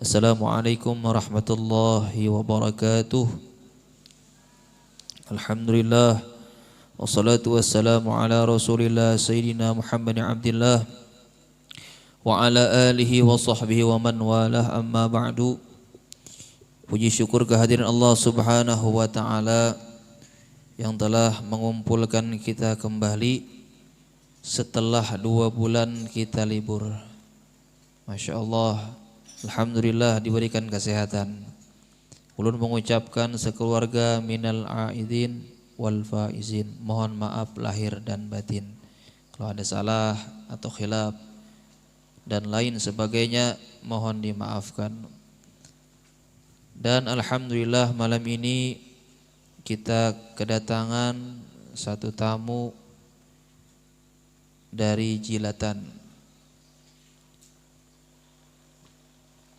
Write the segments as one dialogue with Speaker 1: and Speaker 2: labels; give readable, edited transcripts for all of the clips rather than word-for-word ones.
Speaker 1: Assalamualaikum warahmatullahi wabarakatuh. Alhamdulillah wassalatu wassalamu ala Rasulillah Sayyidina Muhammad Abdillah wa ala alihi wa sahbihi wa man walah, amma ba'du. Puji syukur kehadiran Allah Subhanahu wa taala yang telah mengumpulkan kita kembali setelah 2 bulan kita libur. Masya Allah, alhamdulillah diberikan kesehatan. Ulun mengucapkan sekeluarga minal aidin wal faizin. Mohon maaf lahir dan batin kalau ada salah atau khilaf dan lain sebagainya, mohon dimaafkan. Dan alhamdulillah malam ini kita kedatangan satu tamu dari Jilatan,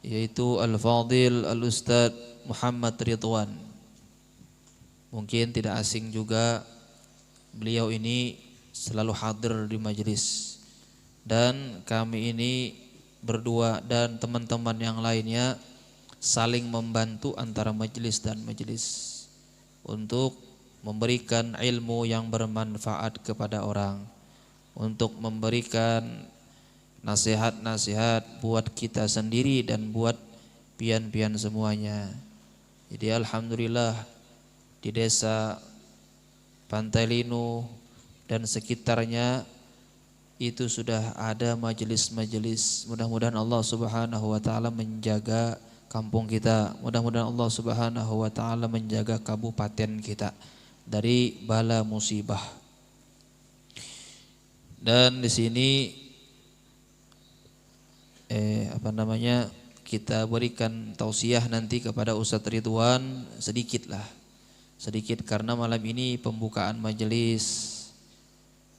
Speaker 1: yaitu Al-Fadil Al-Ustadz Muhammad Ridwan. Mungkin tidak asing juga, beliau ini selalu hadir di majelis. Dan kami ini berdua dan teman-teman yang lainnya saling membantu antara majelis dan majelis untuk memberikan ilmu yang bermanfaat kepada orang, untuk memberikan nasihat-nasihat buat kita sendiri dan buat pian-pian semuanya. Jadi alhamdulillah di desa Pantai Linu dan sekitarnya itu sudah ada majelis-majelis. Mudah-mudahan Allah Subhanahu wa taala menjaga kampung kita. Mudah-mudahan Allah Subhanahu wa taala menjaga kabupaten kita dari bala musibah. Dan di sini kita berikan tausiah nanti kepada Ustadz Ridwan sedikit karena malam ini pembukaan majelis.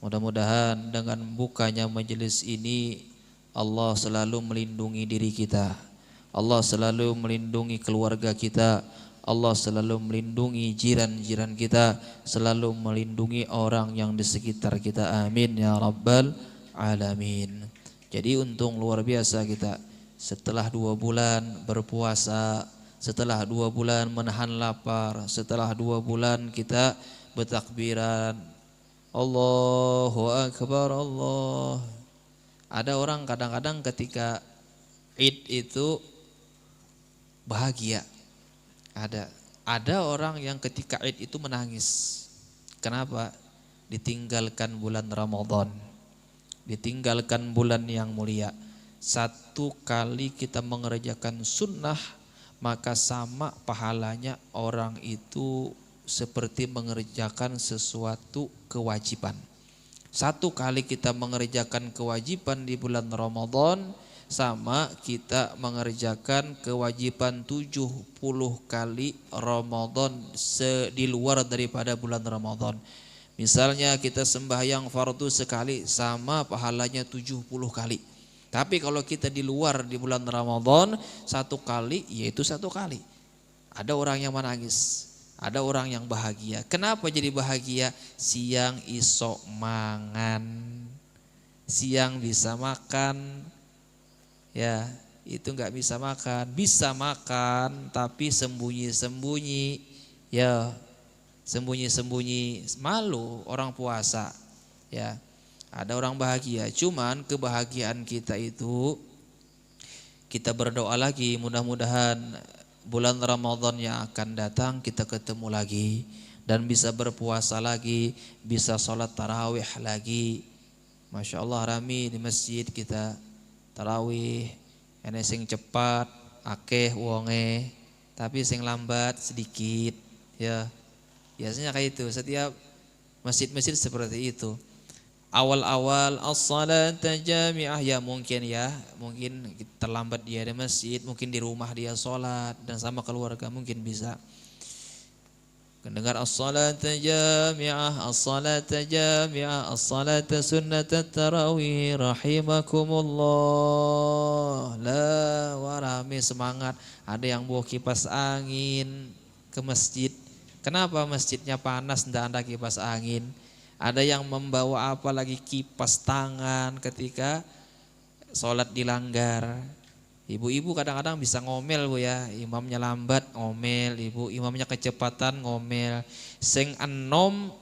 Speaker 1: Mudah-mudahan dengan bukanya majelis ini Allah selalu melindungi diri kita, Allah selalu melindungi keluarga kita, Allah selalu melindungi jiran-jiran kita, selalu melindungi orang yang di sekitar kita. Amin ya rabbal alamin. Jadi untung luar biasa kita setelah 2 bulan berpuasa, setelah 2 bulan menahan lapar, setelah 2 bulan kita bertakbiran Allahu Akbar Allah. Ada orang kadang-kadang ketika Id itu bahagia. Ada orang yang ketika Id itu menangis. Kenapa? Ditinggalkan bulan Ramadan, ditinggalkan bulan yang mulia. Satu kali kita mengerjakan sunnah, maka sama pahalanya orang itu seperti mengerjakan sesuatu kewajiban. Satu kali kita mengerjakan kewajiban di bulan Ramadan, sama kita mengerjakan kewajiban 70 kali Ramadan di luar daripada bulan Ramadan. Misalnya kita sembahyang fardu sekali, sama pahalanya 70 kali. Tapi kalau kita di luar di bulan Ramadan, 1 kali yaitu 1 kali. Ada orang yang menangis, ada orang yang bahagia. Kenapa jadi bahagia? Siang iso mangan, siang bisa makan. Ya, itu enggak bisa makan. Bisa makan tapi sembunyi-sembunyi. Ya, sembunyi-sembunyi, malu orang puasa. Ya, ada orang bahagia. Cuman kebahagiaan kita itu, kita berdoa lagi, mudah-mudahan bulan Ramadan yang akan datang kita ketemu lagi dan bisa berpuasa lagi, bisa sholat tarawih lagi. Masya Allah rami di masjid kita tarawih, ene sing cepat akeh wonge, tapi sing lambat sedikit. Ya, biasanya kayak itu, setiap masjid-masjid seperti itu. Awal-awal as-salata jami'ah, ya mungkin terlambat dia di masjid, mungkin di rumah dia sholat dan sama keluarga mungkin bisa mendengar as-salata jami'ah, as-salata jami'ah, as-salata sunnatat tarawih rahimakumullah. La warami semangat. Ada yang bawa kipas angin ke masjid. Kenapa masjidnya panas, tidak ada kipas angin? Ada yang membawa apalagi kipas tangan ketika sholat dilanggar. Ibu-ibu kadang-kadang bisa ngomel Bu ya, imamnya lambat ngomel, ibu imamnya kecepatan ngomel. Sing enom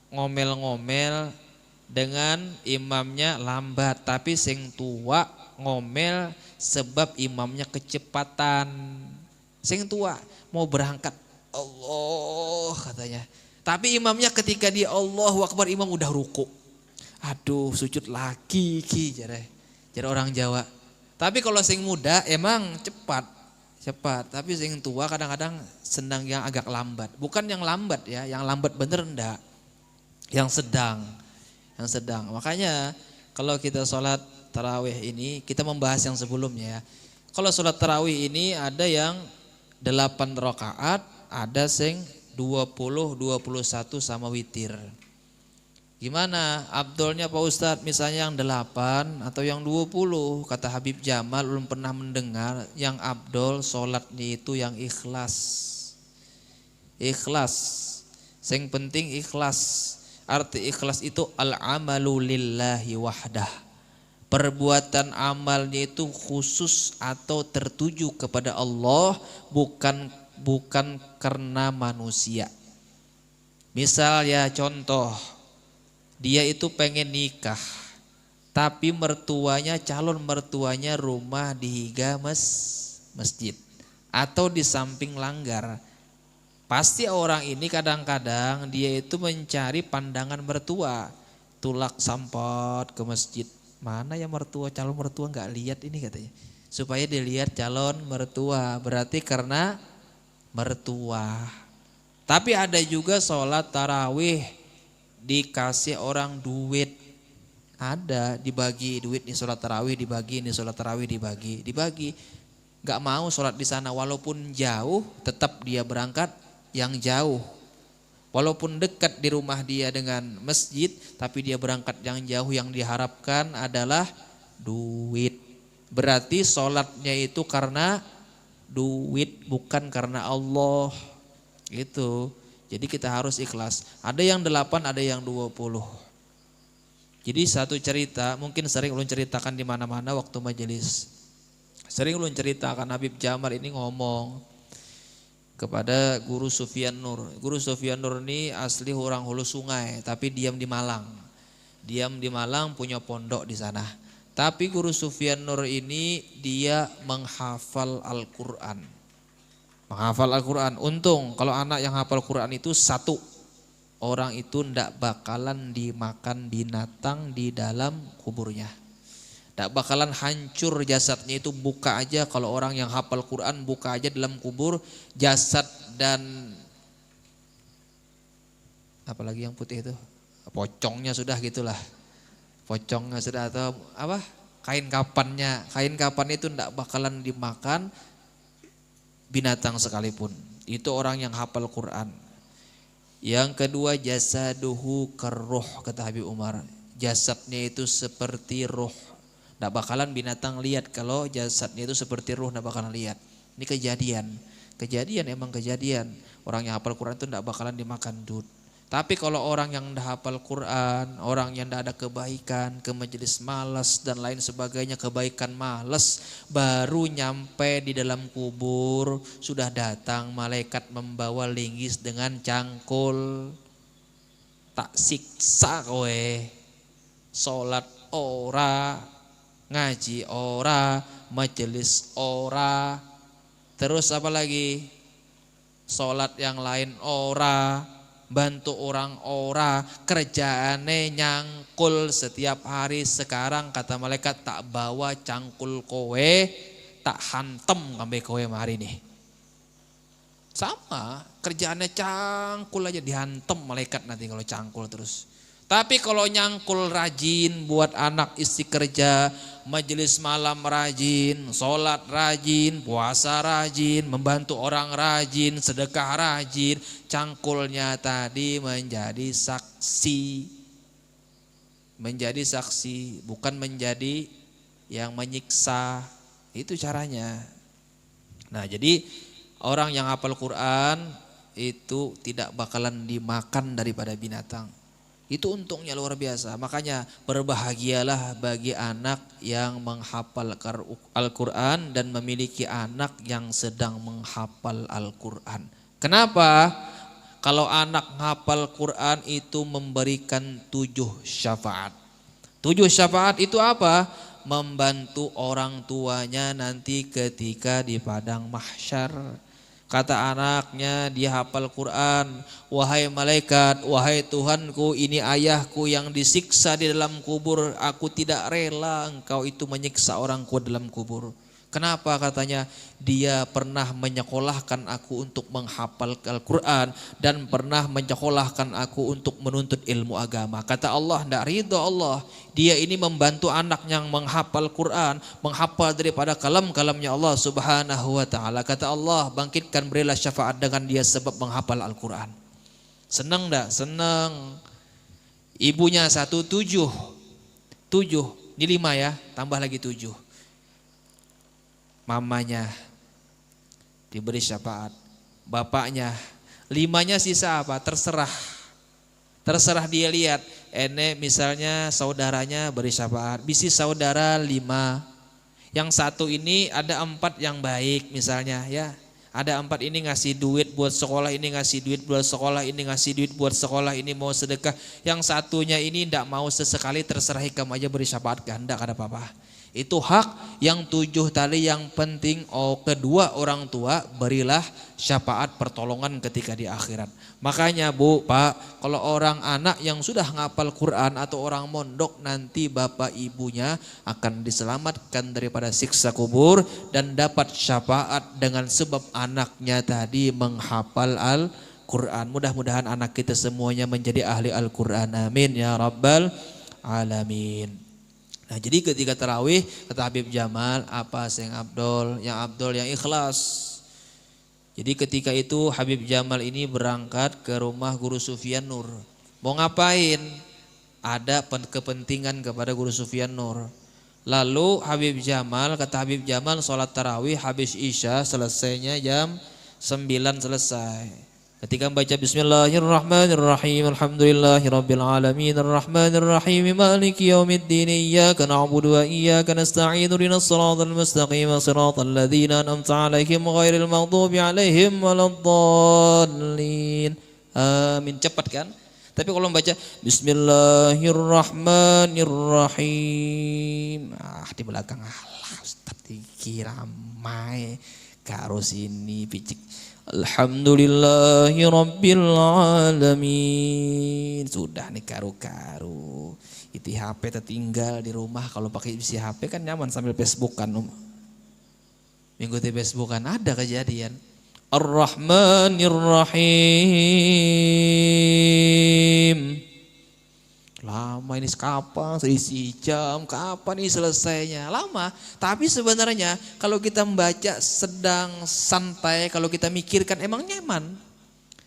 Speaker 1: ngomel-ngomel dengan imamnya lambat, tapi sing tua ngomel sebab imamnya kecepatan. Sing tua mau berangkat Allah katanya, tapi imamnya ketika dia Allahu Akbar imam udah ruku. Aduh sujud lagi ki jare orang Jawa. Tapi kalau sing muda emang cepat, tapi sing tua kadang-kadang sedang yang agak lambat. Bukan yang lambat ya, yang lambat bener enggak. Yang sedang. Makanya kalau kita sholat tarawih ini, kita membahas yang sebelumnya ya. Kalau sholat tarawih ini ada yang 8 rakaat, ada sing 20, 21 sama witir. Gimana Abdolnya Pak Ustadz, misalnya yang 8 atau yang 20, kata Habib Jamal belum pernah mendengar yang Abdol sholatnya itu yang ikhlas. Ikhlas, yang penting ikhlas. Arti ikhlas itu al-amalu lillahi wahdah. Perbuatan amalnya itu khusus atau tertuju kepada Allah, bukan karena manusia. Misal ya contoh, dia itu pengen nikah, tapi calon mertuanya rumah di higa masjid atau di samping langgar. Pasti orang ini kadang-kadang dia itu mencari pandangan mertua, tulak sampot ke masjid. Mana ya mertua, calon mertua nggak lihat ini katanya, supaya dilihat calon mertua, berarti karena mertua. Tapi ada juga sholat tarawih dikasih orang duit, ada dibagi duit di sholat tarawih dibagi, di sholat tarawih dibagi, nggak mau sholat di sana walaupun jauh, tetap dia berangkat yang jauh. Walaupun dekat di rumah dia dengan masjid, tapi dia berangkat yang jauh, yang diharapkan adalah duit. Berarti sholatnya itu karena duit, bukan karena Allah. Gitu. Jadi kita harus ikhlas. Ada yang 8, ada yang 20. Jadi satu cerita, mungkin sering ulun ceritakan di mana-mana waktu majelis. Sering ulun ceritakan Habib Jamal ini ngomong kepada Guru Sufyan Nur. Guru Sufyan Nur ini asli orang Hulu Sungai, tapi diam di Malang. Diam di Malang, punya pondok di sana. Tapi Guru Sufyan Nur ini dia menghafal Al-Quran. Menghafal Al-Quran. Untung kalau anak yang hafal Quran itu satu, orang itu ndak bakalan dimakan binatang di dalam kuburnya. Ndak bakalan hancur jasadnya itu, buka aja kalau orang yang hafal Quran, buka aja dalam kubur jasad dan apalagi yang putih itu, pocongnya sudah gitulah. Pocongnya sudah atau apa? Kain kapan itu ndak bakalan dimakan binatang sekalipun. Itu orang yang hafal Quran. Yang kedua jasaduhu karruh, kata Habib Umar. Jasadnya itu seperti ruh. Nggak bakalan binatang lihat kalau jasadnya itu seperti ruh, nggak bakalan lihat. Ini kejadian emang kejadian. Orang yang hafal Quran itu nggak bakalan dimakan dud. Tapi kalau orang yang nggak hafal Quran, orang yang nggak ada kebaikan, ke majelis malas dan lain sebagainya, kebaikan malas, baru nyampe di dalam kubur sudah datang malaikat membawa linggis dengan cangkul. Tak siksa kowe. Salat ora, ngaji ora, majelis ora. Terus apa lagi? Salat yang lain ora, bantu orang ora, kerjaane nyangkul setiap hari. Sekarang kata malaikat tak bawa cangkul kowe, tak hantem kambe kowe hari ini. Sama, kerjaannya cangkul aja, dihantem malaikat nanti kalau cangkul terus. Tapi kalau nyangkul rajin, buat anak istri kerja, majelis malam rajin, sholat rajin, puasa rajin, membantu orang rajin, sedekah rajin, cangkulnya tadi menjadi saksi. Menjadi saksi, bukan menjadi yang menyiksa. Itu caranya. Nah, jadi orang yang hafal Quran itu tidak bakalan dimakan daripada binatang. Itu untungnya luar biasa. Makanya berbahagialah bagi anak yang menghafal Al-Quran dan memiliki anak yang sedang menghafal Al-Quran. Kenapa? Kalau anak menghafal Quran itu memberikan 7 syafaat. 7 syafaat itu apa? Membantu orang tuanya nanti ketika di padang mahsyar. Kata anaknya, dia hafal Quran, wahai malaikat, wahai Tuhanku, ini ayahku yang disiksa di dalam kubur, aku tidak rela engkau itu menyiksa orangku dalam kubur. Kenapa? Katanya, dia pernah menyekolahkan aku untuk menghafal Al-Quran dan pernah menyekolahkan aku untuk menuntut ilmu agama. Kata Allah, tidak ridho Allah. Dia ini membantu anak yang menghafal Quran, menghafal daripada kalam-kalamnya Allah Subhanahu wa ta'ala. Kata Allah, bangkitkan berilah syafaat dengan dia sebab menghafal Al-Quran. Senang enggak? Senang. Ibunya 7. 7, ini 5 ya, tambah lagi 7. Mamanya diberi syafaat, bapaknya, 5-nya sisa apa? Terserah. Terserah dia lihat. Misalnya saudaranya beri syafaat, bisi saudara 5. Yang 1 ini ada 4 yang baik misalnya ya. Ada 4 ini ngasih duit buat sekolah, ini ngasih duit buat sekolah, ini ngasih duit buat sekolah, ini mau sedekah. Yang 1-nya ini tidak mau sesekali, terserah hikam aja beri syafaat, ganda ada apa-apa. Itu hak. Yang 7 tadi yang penting, kedua orang tua berilah syafaat pertolongan ketika di akhirat. Makanya Bu, Pak, kalau orang anak yang sudah ngapal Quran atau orang mondok, nanti bapak ibunya akan diselamatkan daripada siksa kubur dan dapat syafaat dengan sebab anaknya tadi menghafal Al-Quran. Mudah-mudahan anak kita semuanya menjadi ahli Al-Quran. Amin ya Rabbal Alamin. Nah, jadi ketika tarawih kata Habib Jamal, apa Seng Abdul? Yang Abdul yang ikhlas. Jadi ketika itu Habib Jamal ini berangkat ke rumah Guru Sufyan Nur. Mau ngapain? Ada kepentingan kepada Guru Sufyan Nur. Lalu Habib Jamal, kata Habib Jamal, sholat tarawih habis isya, selesainya jam 9 selesai. Ketika membaca Bismillahirrahmanirrahim, Alhamdulillahirabbil alamin, Arrahmanirrahim, Maliki yaumiddin, Iyyaka na'budu wa iyyaka nasta'in, ihdinas siratal mustaqim, siratal ladzina an'amta 'alaihim ghairil maghdubi 'alaihim waladdallin. Amin. Cepat kan? Tapi kalau membaca Bismillahirrahmanirrahim, di belakang Allah Ustaz dikira ramai karo sini picik. Alhamdulillahi Rabbil Alamin. Sudah nih karu-karu. Itu HP tertinggal di rumah. Kalau pakai isi HP kan nyaman sambil Facebookan. Minggu di Facebookan ada kejadian. Ar-Rahmanir-Rahim. Lama ini kapan, seisi jam, kapan ini selesainya? Lama, tapi sebenarnya kalau kita membaca sedang santai, kalau kita mikirkan emang nyaman.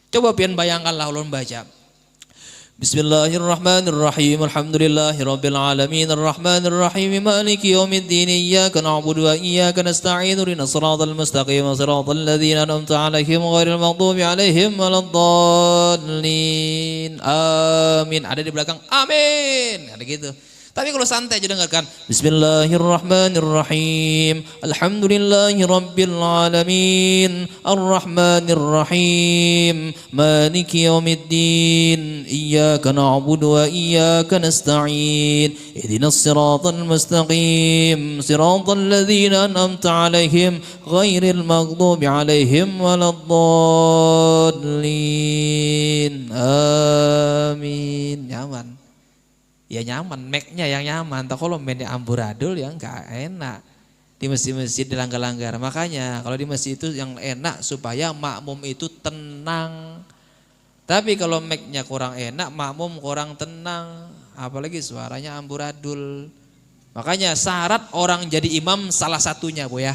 Speaker 1: Coba pian bayangkanlah ulun baca. Bismillahirrahmanirrahim, Alhamdulillahirabbil alamin, Arrahmanirrahim, Maliki yaumiddin, Iyyaka na'budu wa iyyaka nasta'in, ihdinas siratal mustaqim, siratal ladzina an'amta 'alaihim ghairil maghdubi 'alaihim waladdallin. Amin. Ada di belakang amin. Ada gitu. Tapi kalau santai aja dengarkan. Bismillahirrahmanirrahim. Alhamdulillahirabbil alamin. Arrahmanirrahim. Maliki yaumiddin. Iyyaka na'budu wa iyyaka nasta'in. Ihdinas siratal mustaqim. Siratal ladzina an'amta 'alaihim ghairil maghdubi 'alaihim waladdallin. Amin. Nyaman. Ya nyaman, mic-nya yang nyaman. Tak kalau main di amburadul ya enggak enak. Di masjid-masjid dilanggar-langgar. Makanya kalau di masjid itu yang enak supaya makmum itu tenang. Tapi kalau mic-nya kurang enak, makmum kurang tenang. Apalagi suaranya amburadul. Makanya syarat orang jadi imam salah satunya, Bu ya.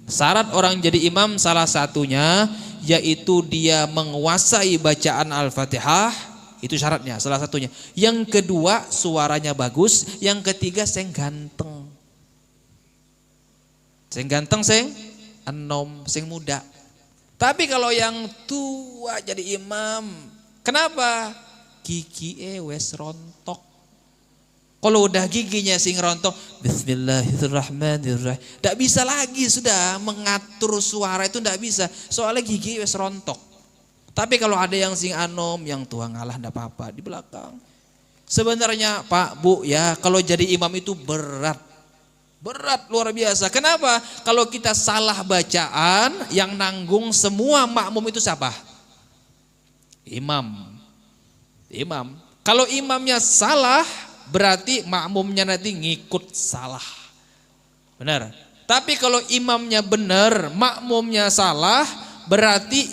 Speaker 1: Syarat orang jadi imam salah satunya yaitu dia menguasai bacaan Al-Fatihah. Itu syaratnya, salah satunya. Yang kedua, suaranya bagus. Yang ketiga, seng ganteng. Seng ganteng, seng enom, seng muda. Tapi kalau yang tua jadi imam, kenapa? gigi wes rontok. Kalau udah giginya sing rontok, bismillahirrahmanirrahim. Tidak bisa lagi sudah mengatur suara itu tidak bisa. Soalnya gigi wes rontok. Tapi kalau ada yang sing anom, yang tua ngalah tidak apa-apa di belakang. Sebenarnya Pak, Bu ya, kalau jadi imam itu berat. Berat luar biasa. Kenapa? Kalau kita salah bacaan, yang nanggung semua makmum itu siapa? Imam. Imam. Kalau imamnya salah, berarti makmumnya nanti ngikut salah. Benar. Tapi kalau imamnya benar, makmumnya salah, berarti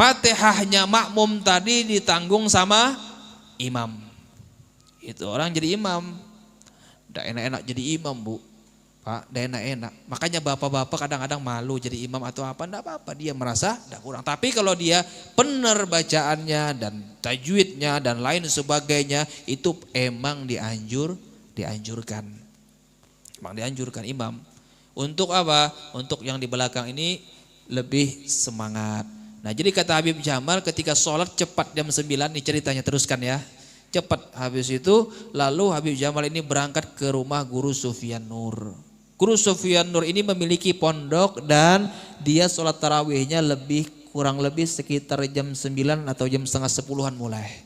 Speaker 1: Fatihahnya makmum tadi ditanggung sama imam. Itu orang jadi imam. Udah enak-enak jadi imam, Bu. Pak, udah enak-enak. Makanya bapak-bapak kadang-kadang malu jadi imam atau apa, enggak apa-apa. Dia merasa enggak kurang. Tapi kalau dia benar bacaannya dan tajwidnya dan lain sebagainya, itu emang dianjurkan. Emang dianjurkan imam. Untuk apa? Untuk yang di belakang ini lebih semangat. Nah, jadi kata Habib Jamal ketika sholat cepat jam 9, nih ceritanya teruskan ya. Cepat habis itu lalu Habib Jamal ini berangkat ke rumah Guru Sufyan Nur. Guru Sufyan Nur ini memiliki pondok dan dia sholat tarawihnya kurang lebih sekitar jam 9 atau jam setengah 10-an mulai.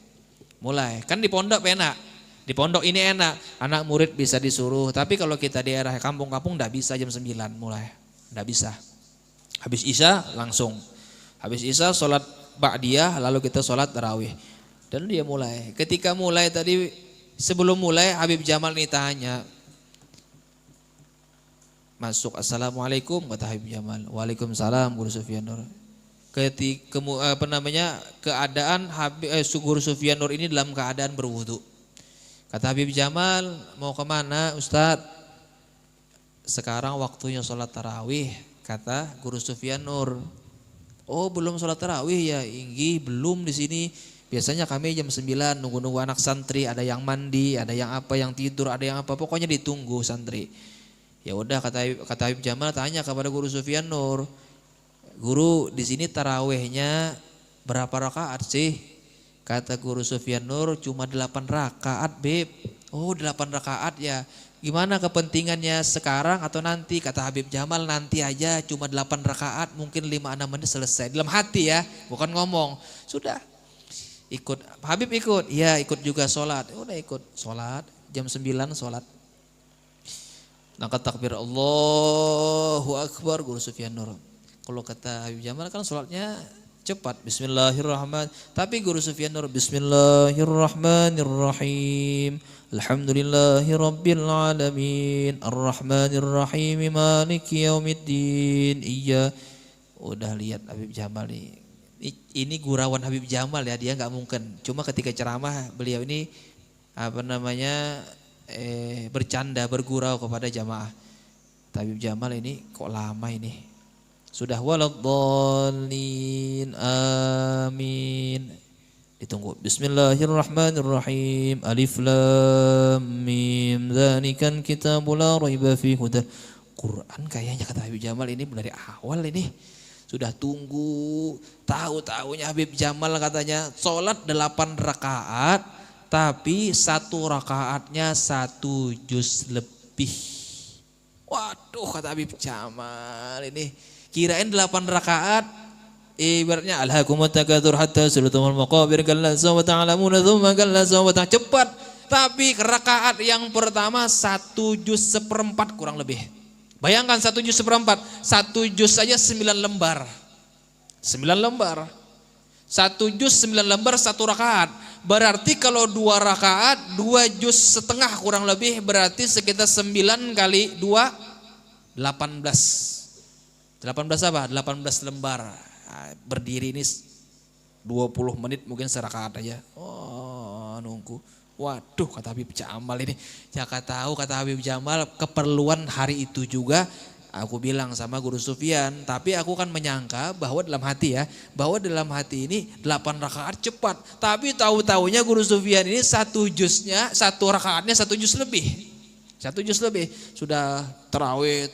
Speaker 1: Kan di pondok enak. Di pondok ini enak. Anak murid bisa disuruh. Tapi kalau kita di daerah kampung-kampung enggak bisa jam 9 mulai. Enggak bisa. Habis Isya langsung. Habis Isya sholat ba'diyah lalu kita sholat tarawih. Dan dia mulai. Ketika mulai tadi sebelum mulai Habib Jamal ini tanya. Masuk assalamualaikum kata Habib Jamal. Waalaikumsalam Guru Sufyan Nur. Ketika keadaan Guru Sufyan Nur ini dalam keadaan berwudu. Kata Habib Jamal, mau kemana Ustadz? Sekarang waktunya sholat tarawih kata Guru Sufyan Nur. Oh belum sholat tarawih ya, Inggi belum di sini. Biasanya kami jam 9 nunggu-nunggu anak santri, ada yang mandi, ada yang apa, yang tidur, ada yang apa, pokoknya ditunggu santri. Ya udah kata Habib Jamal tanya kepada Guru Sufyan Nur, Guru di sini tarawihnya berapa rakaat sih? Kata Guru Sufyan Nur cuma 8 rakaat, Beb. Oh 8 rakaat ya. Gimana kepentingannya sekarang atau nanti? Kata Habib Jamal nanti aja cuma 8 rakaat, mungkin 5-6 menit selesai. Dalam hati ya, bukan ngomong. Sudah. Ikut, Habib ikut, iya ikut juga sholat. Udah ikut sholat, jam 9 sholat. Angkat takbir Allahu Akbar Guru Sufyan Nur. Kalau kata Habib Jamal kan sholatnya cepat, bismillahirrahmanirrahim. Tapi Guru Sufyan Nur, bismillahirrahmanirrahim. Alhamdulillahirabbil alamin. Arrahmanirrahim. Maliki yaumiddin. Iya. Udah lihat Habib Jamal nih. Ini gurawan Habib Jamal ya, dia nggak mungkin. Cuma ketika ceramah beliau ini bercanda, bergurau kepada jamaah. Habib Jamal ini kok lama ini. Sudah waladhdallin amin. Ditunggu. Bismillahirrahmanirrahim. Alif lam mim. Dzalikal kitabul la raiba fihi hudal. Quran kayaknya kata Habib Jamal ini dari awal ini. Sudah tunggu, tahu-tahunya Habib Jamal katanya sholat 8 rakaat, tapi 1 rakaatnya 1 juz lebih. Waduh kata Habib Jamal ini, kirain 8 rakaat, ibaratnya alhaakumut takatsur hatta zurtumul maqabir kalla sawfa ta'lamuna tsumma kalla sawfa cepat. Tapi rakaat yang pertama 1 juz 1/4 kurang lebih. Bayangkan 1 juz 1/4, 1 juz saja 9 lembar. 9 lembar. 1 juz 9 lembar 1 rakaat. Berarti kalau 2 rakaat 2 juz setengah kurang lebih, berarti sekitar 9 kali 2 18. 18 apa? 18 lembar. Berdiri ini 20 menit mungkin serakaat aja. Oh, nunggu. Waduh kata Habib Jamal ini, siapa tahu kata Habib Jamal keperluan hari itu juga. Aku bilang sama Guru Sufyan, tapi aku kan menyangka bahwa dalam hati ya, bahwa dalam hati ini 8 rakaat cepat. Tapi tahu-taunya Guru Sufyan ini 1 juznya, 1 rakaatnya 1 juz lebih. 1 juz lebih. Sudah tarawih,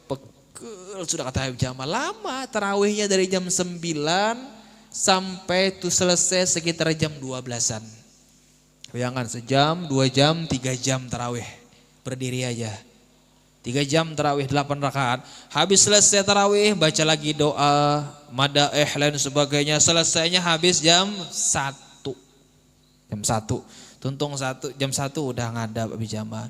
Speaker 1: pegel sudah kata Habib Jamal. Lama tarawihnya dari jam 9 sampai itu selesai sekitar jam 12-an. Bayangkan sejam, 2 jam, 3 jam tarawih. Berdiri aja. 3 jam tarawih 8 rakaat. Habis selesai tarawih baca lagi doa, madaih lain sebagainya. Selesainya habis jam 1. Jam 1. Tuntung 1, jam 1 udah ngadap Habib Jamal.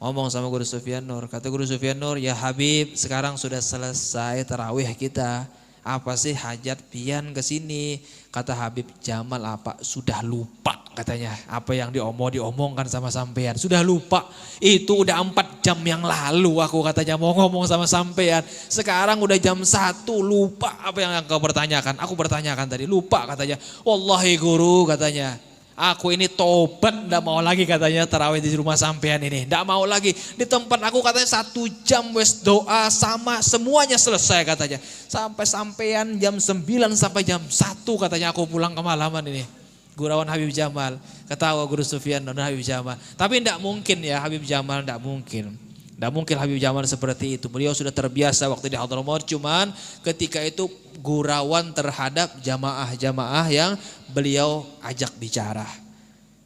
Speaker 1: Ngomong sama Guru Sufyan Nur. Kata Guru Sufyan Nur, ya Habib sekarang sudah selesai tarawih kita. Apa sih hajat pian ke sini? Kata Habib Jamal, apa sudah lupa katanya. Apa yang diomongkan sama sampean. Sudah lupa. Itu udah 4 jam yang lalu aku katanya mau ngomong sama sampean. Sekarang udah jam 1 lupa apa yang kau pertanyakan. Aku bertanyakan tadi lupa katanya. Wallahi guru katanya. Aku ini tobat, ndak mau lagi katanya tarawih di rumah sampean ini. Ndak mau lagi. Di tempat aku katanya 1 jam wes doa sama semuanya selesai katanya. Sampai sampean jam 9 sampai jam 1 katanya aku pulang kemalaman ini. Gurawan Habib Jamal. Ketawa Guru Sufyan dan Habib Jamal. Tapi ndak mungkin ya Habib Jamal, ndak mungkin. Nggak mungkin Habib Jamal seperti itu. Beliau sudah terbiasa waktu di Hadramaut, cuman ketika itu gurauan terhadap jamaah-jamaah yang beliau ajak bicara.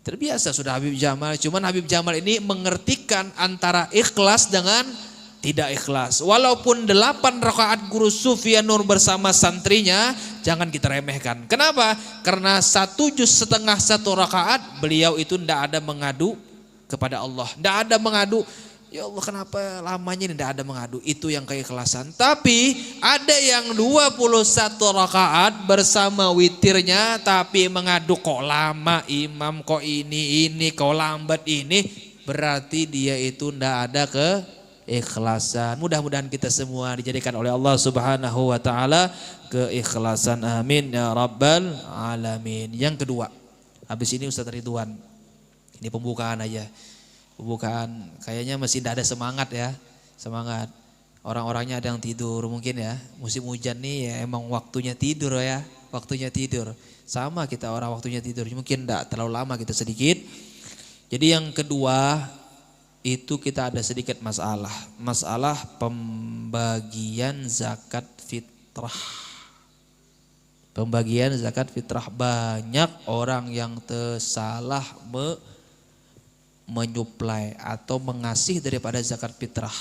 Speaker 1: Terbiasa sudah Habib Jamal, cuman Habib Jamal ini mengertikan antara ikhlas dengan tidak ikhlas. Walaupun 8 rakaat Guru Sufyan Nur bersama santrinya, jangan kita remehkan. Kenapa? Karena 1 juz setengah 1 rakaat beliau itu tidak ada mengadu kepada Allah. Tidak ada mengadu. Ya Allah kenapa lamanya ini tidak ada mengadu. Itu yang keikhlasan. Tapi ada yang 21 rakaat bersama witirnya. Tapi mengadu kok lama imam, kok ini, kok lambat ini. Berarti dia itu tidak ada keikhlasan. Mudah-mudahan kita semua dijadikan oleh Allah Subhanahu wa ta'ala keikhlasan. Amin ya rabbal alamin. Yang kedua. Habis ini Ustaz Ridwan. Ini pembukaan aja. Pembukaan kayaknya masih tidak ada semangat ya. Semangat. Orang-orangnya ada yang tidur mungkin ya. Musim hujan nih ya emang waktunya tidur ya. Waktunya tidur. Sama kita orang waktunya tidur. Mungkin tidak terlalu lama kita sedikit. Jadi yang kedua itu kita ada sedikit masalah. Masalah pembagian zakat fitrah. Pembagian zakat fitrah. Banyak orang yang tersalah menyuplai atau mengasih daripada zakat fitrah.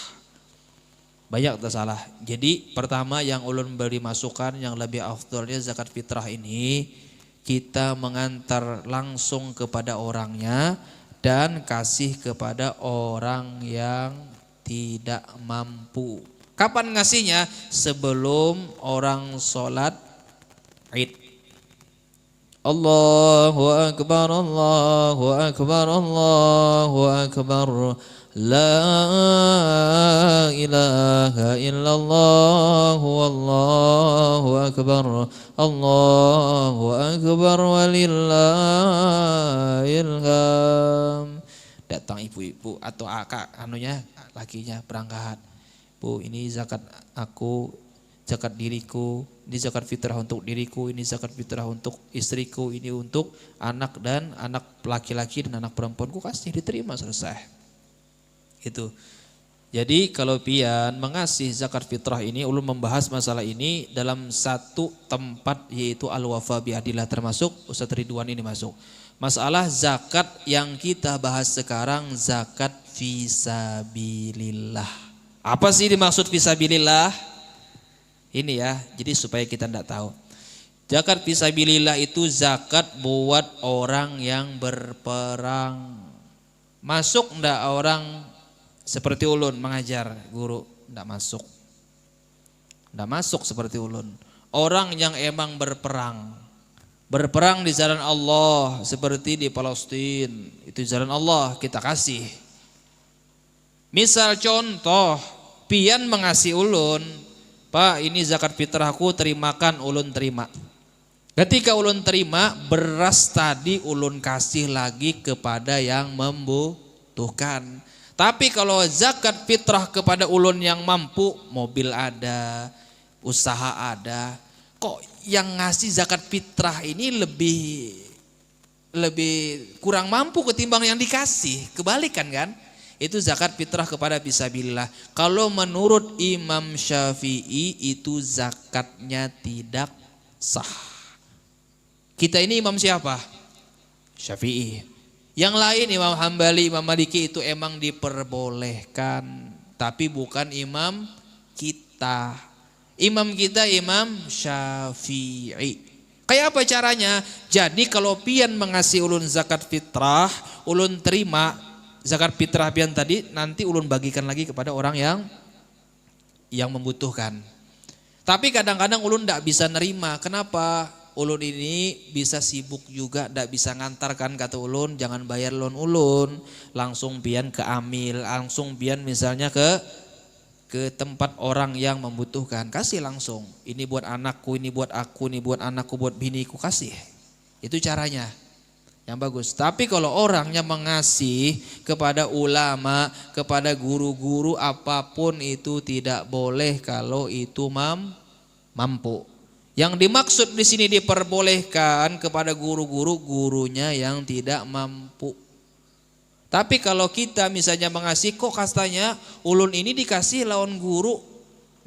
Speaker 1: Banyak tersalah. Jadi pertama yang ulun beri masukan yang lebih afdalnya zakat fitrah ini kita mengantar langsung kepada orangnya dan kasih kepada orang yang tidak mampu. Kapan ngasihnya? Sebelum orang sholat Id. Allahu Akbar, Allahu Akbar, Allahu Akbar. La ilaha illallah, Wallahu Akbar, Allahu Akbar, walillahil hamd. Datang ibu-ibu atau akak anunya lakinya berangkat. Bu, ini zakat aku, zakat diriku, ini zakat fitrah untuk diriku, ini zakat fitrah untuk istriku, ini untuk anak dan anak laki-laki dan anak perempuanku, kasih diterima selesai. Itu. Jadi kalau pian mengasih zakat fitrah ini, ulun membahas masalah ini dalam satu tempat yaitu Al-Wafa Bi'adillah, termasuk Ustaz Ridwan ini masuk. Masalah zakat yang kita bahas sekarang zakat fisabilillah. Apa sih dimaksud fisabilillah? Ini ya, jadi supaya kita tidak tahu. Zakat fisabilillah itu zakat buat orang yang berperang. Masuk enggak orang seperti ulun mengajar guru? Enggak masuk. Enggak masuk seperti ulun. Orang yang emang berperang. Berperang di jalan Allah seperti di Palestina. Itu jalan Allah kita kasih. Misal contoh, pian mengasih ulun, Pak ini zakat fitrahku terimakan, ulun terima. Ketika ulun terima, beras tadi ulun kasih lagi kepada yang membutuhkan. Tapi kalau zakat fitrah kepada ulun yang mampu, mobil ada, usaha ada, kok yang ngasih zakat fitrah ini lebih kurang mampu ketimbang yang dikasih, kebalikan kan? Itu zakat fitrah kepada fisabilillah. Kalau menurut Imam Syafi'i itu zakatnya tidak sah. Kita ini imam siapa? Syafi'i. Yang lain Imam Hambali, Imam Maliki itu emang diperbolehkan, tapi bukan imam kita. Imam kita Imam Syafi'i. Kayak apa caranya? Jadi kalau pian mengasih ulun zakat fitrah, ulun terima zakat fitrah pian tadi, nanti ulun bagikan lagi kepada orang yang membutuhkan. Tapi kadang-kadang ulun tidak bisa nerima. Kenapa? Ulun ini bisa sibuk juga, tidak bisa ngantarkan, kata ulun, jangan bayar loan ulun, langsung pian ke amil, langsung pian misalnya ke tempat orang yang membutuhkan, kasih langsung. Ini buat anakku, ini buat aku, ini buat anakku, buat biniku, kasih. Itu caranya yang bagus. Tapi kalau orangnya mengasih kepada ulama, kepada guru-guru, apapun itu tidak boleh kalau itu mampu. Yang dimaksud di sini diperbolehkan kepada guru-guru, gurunya yang tidak mampu. Tapi kalau kita misalnya mengasih, kok katanya ulun ini dikasih lawan guru,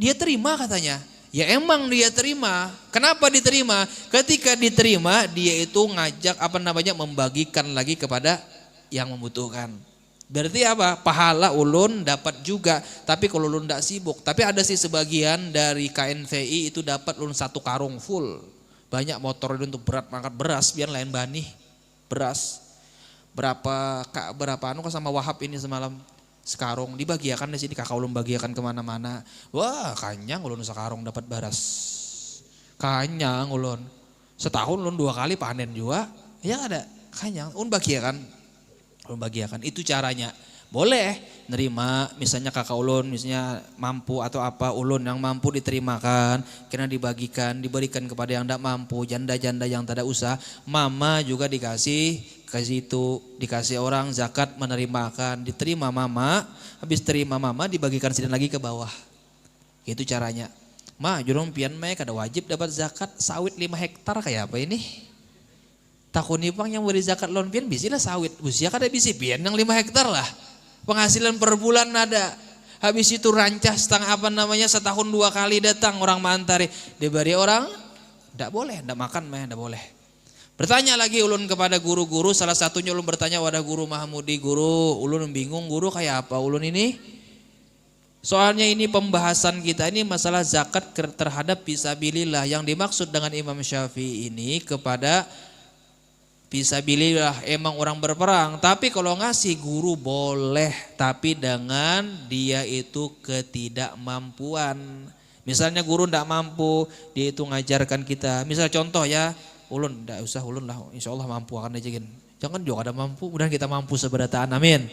Speaker 1: dia terima katanya. Ya emang dia terima. Kenapa diterima? Ketika diterima dia itu ngajak membagikan lagi kepada yang membutuhkan. Berarti apa? Pahala ulun dapat juga. Tapi kalau ulun tidak sibuk. Tapi ada sih sebagian dari KNVI itu dapat ulun 1 karung full. Banyak motor itu untuk berat mangkat beras biar lain bani. Beras. Berapa sama Wahab ini semalam sekarung dibagiakan di sini, kakak ulun bagiakan kemana-mana. Wah kanyang ulun sekarung dapat beras. Kanyang ulun. Setahun ulun 2 kali panen juga. Ya ada kanyang. Ulun bagiakan. Itu caranya. Boleh nerima misalnya kakak ulun misalnya mampu atau apa, ulun yang mampu diterimakan, karena diberikan kepada yang tidak mampu, janda-janda yang tidak usah. Mama juga dikasih orang zakat menerimakan, diterima mama, habis terima mama dibagikan sedikit lagi ke bawah. Itu caranya. Ma jurung pian kada wajib dapat zakat sawit 5 hektar kayak apa ini? Takunipang yang beri zakat loan pian bisilah sawit. Usia kada bisi pian yang 5 hektar lah. Penghasilan per bulan ada. Habis itu rancah setahun 2 kali datang orang mantari. Diberi orang, tidak boleh, tidak makan tidak boleh. Bertanya lagi ulun kepada guru-guru, salah satunya ulun bertanya wadah guru Mahmudi, guru ulun bingung guru kayak apa ulun ini? Soalnya ini pembahasan kita ini masalah zakat terhadap fisabilillah. Yang dimaksud dengan Imam Syafi'i ini kepada fisabilillah emang orang berperang, tapi kalau ngasih guru boleh, tapi dengan dia itu ketidakmampuan. Misalnya guru tidak mampu, dia itu ngajarkan kita. Misal contoh ya, ulun tidak usah ulun lah, insya Allah mampu akan ajakin. Jangan juga ada mampu, kemudian kita mampu seberataan, amin.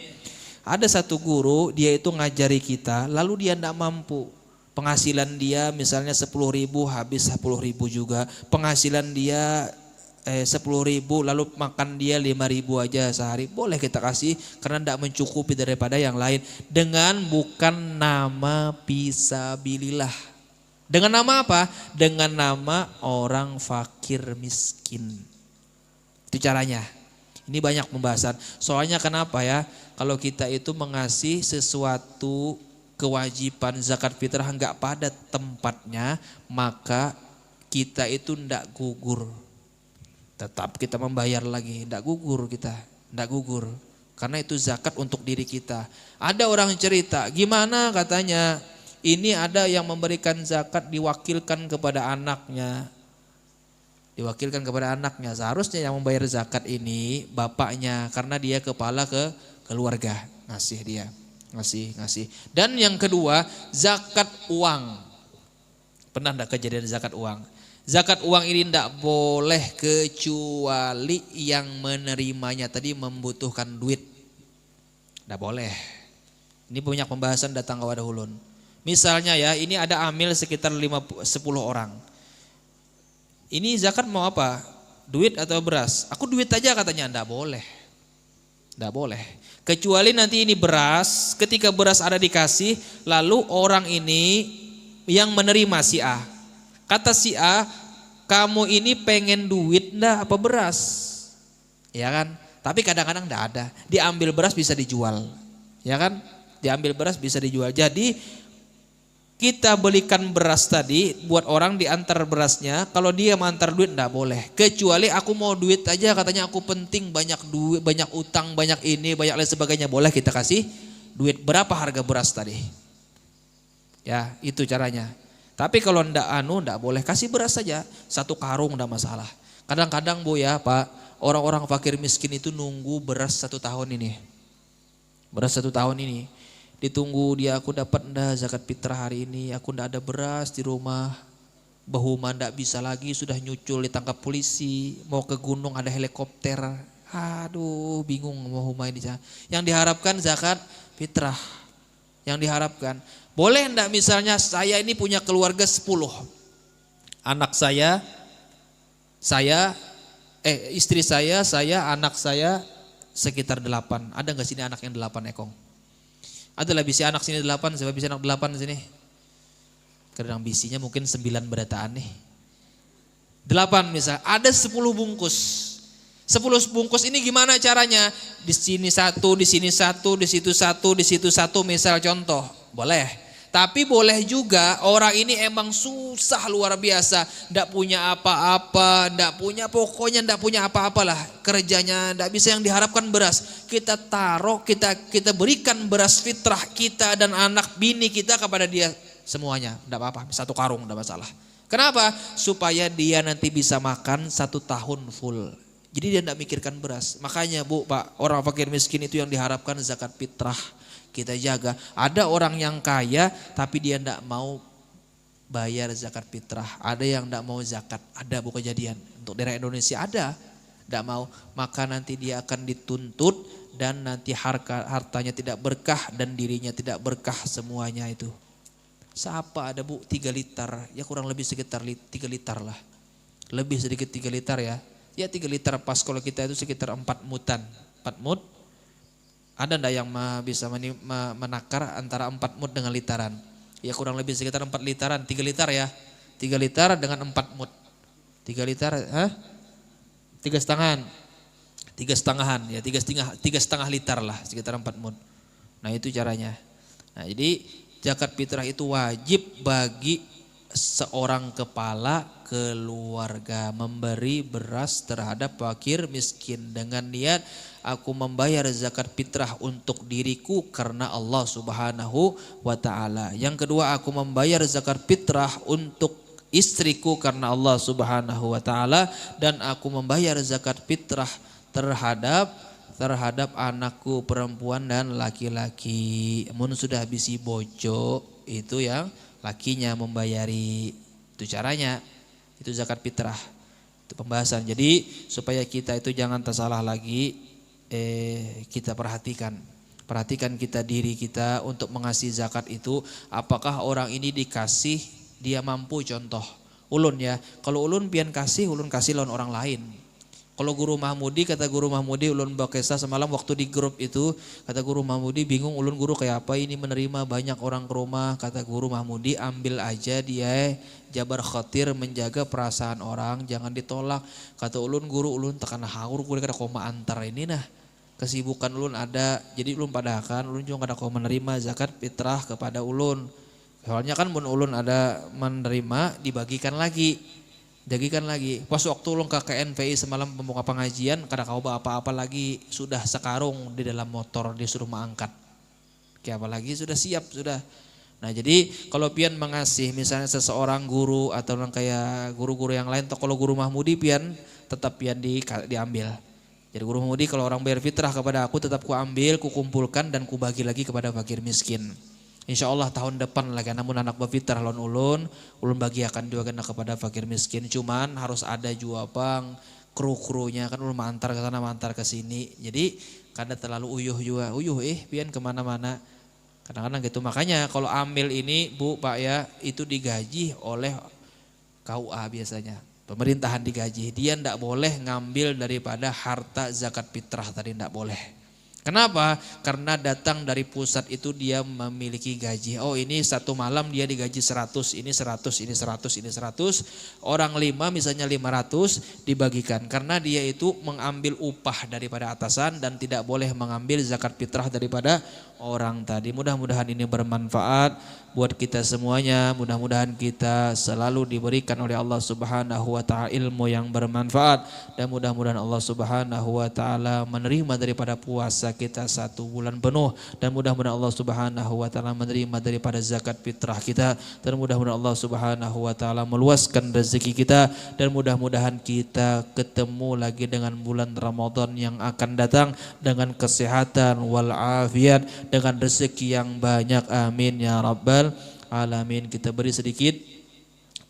Speaker 1: Ada satu guru, dia itu ngajari kita, lalu dia tidak mampu. Penghasilan dia misalnya 10.000, habis 10.000 juga. Penghasilan dia 10.000, lalu makan dia 5.000 aja sehari, boleh kita kasih karena tidak mencukupi daripada yang lain, dengan bukan nama fisabilillah. Dengan nama apa? Dengan nama orang fakir miskin. Itu caranya. Ini banyak pembahasan. Soalnya kenapa ya? Kalau kita itu mengasih sesuatu kewajiban zakat fitrah enggak pada tempatnya, maka kita itu enggak gugur. Tetap kita membayar lagi, enggak gugur kita, enggak gugur. Karena itu zakat untuk diri kita. Ada orang cerita, gimana katanya, ini ada yang memberikan zakat diwakilkan kepada anaknya. Diwakilkan kepada anaknya, seharusnya yang membayar zakat ini bapaknya, karena dia kepala keluarga, ngasih dia, ngasih. Dan yang kedua, zakat uang. Pernah enggak kejadian zakat uang? Zakat uang ini tidak boleh kecuali yang menerimanya tadi membutuhkan duit. Tidak boleh. Ini banyak pembahasan datang ke wadah ulun. Misalnya ya, ini ada amil sekitar 10 orang. Ini zakat mau apa? Duit atau beras? Aku duit aja katanya, tidak boleh. Tidak boleh. Kecuali nanti ini beras, ketika beras ada dikasih, lalu orang ini yang menerima si A. Kata si A, kamu ini pengen duit enggak apa beras? Ya kan? Tapi kadang-kadang enggak ada. Diambil beras bisa dijual. Ya kan? Diambil beras bisa dijual. Jadi Kita belikan beras tadi buat orang diantar berasnya, kalau dia mengantar duit enggak boleh. Kecuali aku mau duit aja, katanya aku penting, banyak duit, banyak utang, banyak ini, banyak lain sebagainya, boleh kita kasih duit. Berapa harga beras tadi? Ya, itu caranya. Tapi kalau enggak boleh, kasih beras saja, 1 karung enggak masalah. Kadang-kadang Bu ya Pak, orang-orang fakir miskin itu nunggu beras 1 tahun ini. Beras 1 tahun ini. Ditunggu dia, aku dapat enggak zakat fitrah hari ini, aku enggak ada beras di rumah. Bahuma enggak bisa lagi, sudah nyucul ditangkap polisi, mau ke gunung ada helikopter. Aduh, bingung mau Bahuma ini. Yang diharapkan zakat fitrah. Yang diharapkan. Boleh enggak misalnya saya ini punya keluarga 10. Anak istri saya, anak saya sekitar 8. Ada enggak sini anak yang 8 ekong? Adalah bisi anak sini 8, siapa bisa anak 8 sini? Kadang bisinya mungkin 9 berataan nih. 8 misal, ada 10 bungkus. 10 bungkus ini gimana caranya? Di sini 1, di sini 1, di situ 1, di situ 1 misal contoh. Boleh. Tapi boleh juga orang ini emang susah luar biasa, ndak punya apa-apa, pokoknya ndak punya apa-apalah, kerjanya ndak bisa yang diharapkan beras. Kita taruh, kita berikan beras fitrah kita dan anak bini kita kepada dia semuanya, ndak apa-apa, 1 karung ndak masalah. Kenapa? Supaya dia nanti bisa makan 1 tahun full. Jadi dia ndak mikirkan beras. Makanya Bu, Pak, orang fakir miskin itu yang diharapkan zakat fitrah. Kita jaga. Ada orang yang kaya tapi dia tidak mau bayar zakat fitrah. Ada yang tidak mau zakat. Ada Bu kejadian. Untuk daerah Indonesia ada. Tidak mau. Maka nanti dia akan dituntut dan nanti hartanya tidak berkah dan dirinya tidak berkah semuanya itu. Siapa ada Bu 3 liter. Ya kurang lebih sekitar 3 liter lah. Lebih sedikit 3 liter ya. Ya 3 liter pas kalau kita itu sekitar 4 mutan. 4 mut. Ada enggak yang bisa menakar antara 4 mut dengan litaran? Ya kurang lebih sekitar 4 litaran, 3 liter ya. 3 liter dengan 4 mut. 3 liter, 3,5. 3,5 ya, 3,5 liter lah, sekitar 4 mut. Nah itu caranya. Nah jadi zakat fitrah itu wajib bagi seorang kepala keluarga, memberi beras terhadap fakir miskin dengan niat aku membayar zakat fitrah untuk diriku karena Allah Subhanahu wa taala. Yang kedua, aku membayar zakat fitrah untuk istriku karena Allah Subhanahu wa taala, dan aku membayar zakat fitrah terhadap anakku perempuan dan laki-laki. Mun sudah bisi bojo itu yang lakinya membayari. Itu caranya. Itu zakat fitrah. Itu pembahasan. Jadi supaya kita itu jangan tersalah lagi, kita perhatikan kita diri kita untuk mengasih zakat itu. Apakah orang ini dikasih dia mampu? Contoh ulun ya, kalau ulun pian kasih, ulun kasih lawan orang lain. Kalau Guru Mahmudi, kata Guru Mahmudi, ulun bakesa semalam waktu di grup itu, kata Guru Mahmudi, bingung ulun guru kayak apa ini menerima banyak orang ke rumah. Kata Guru Mahmudi, ambil aja dia jabar khatir menjaga perasaan orang, jangan ditolak. Kata ulun guru, ulun tekan haur gue kada koma antar ini nah. Kesibukan ulun ada, jadi ulun padahkan ulun juga kada koma menerima zakat fitrah kepada ulun. Soalnya kan mun ulun ada menerima dibagikan lagi. Jagikan lagi. Pas waktu ulun ke KNPI semalam pembuka pengajian, kada kau apa-apa lagi, sudah sekarung di dalam motor disuruh mengangkat. Kayak apa lagi sudah siap sudah. Nah jadi kalau pian mengasih misalnya seseorang guru atau orang kayak guru-guru yang lain, atau kalau Guru Mahmudi pian tetap pian diambil. Jadi Guru Mahmudi kalau orang bayar fitrah kepada aku tetap ku ambil, ku kumpulkan dan ku bagi lagi kepada fakir miskin. Insya Allah tahun depan lagi, namun anak berfitrah lawan ulun bagi akan juga kepada fakir miskin. Cuman harus ada juga bang kru-krunya, kan ulun mantar ke sana mantar ke sini. Jadi kada terlalu uyuh juga, pian kemana-mana. Kadang-kadang gitu. Makanya kalau amil ini Bu Pak ya, itu digaji oleh KUA biasanya. Pemerintahan digaji. Dia ndak boleh ngambil daripada harta zakat fitrah tadi, ndak boleh. Kenapa? Karena datang dari pusat itu dia memiliki gaji. Oh ini satu malam dia digaji 100, ini 100, ini 100, ini 100. Orang 5 misalnya 500 dibagikan. Karena dia itu mengambil upah daripada atasan dan tidak boleh mengambil zakat fitrah daripada orang tadi. Mudah-mudahan ini bermanfaat buat kita semuanya. Mudah-mudahan kita selalu diberikan oleh Allah Subhanahu wa taala ilmu yang bermanfaat, dan mudah-mudahan Allah Subhanahu wa taala menerima daripada puasa kita 1 bulan penuh, dan mudah-mudahan Allah Subhanahu wa taala menerima daripada zakat fitrah kita, dan mudah-mudahan Allah Subhanahu wa taala meluaskan rezeki kita, dan mudah-mudahan kita ketemu lagi dengan bulan Ramadan yang akan datang dengan kesehatan wal afiat, dengan rezeki yang banyak, amin ya rabbal alamin. Kita beri sedikit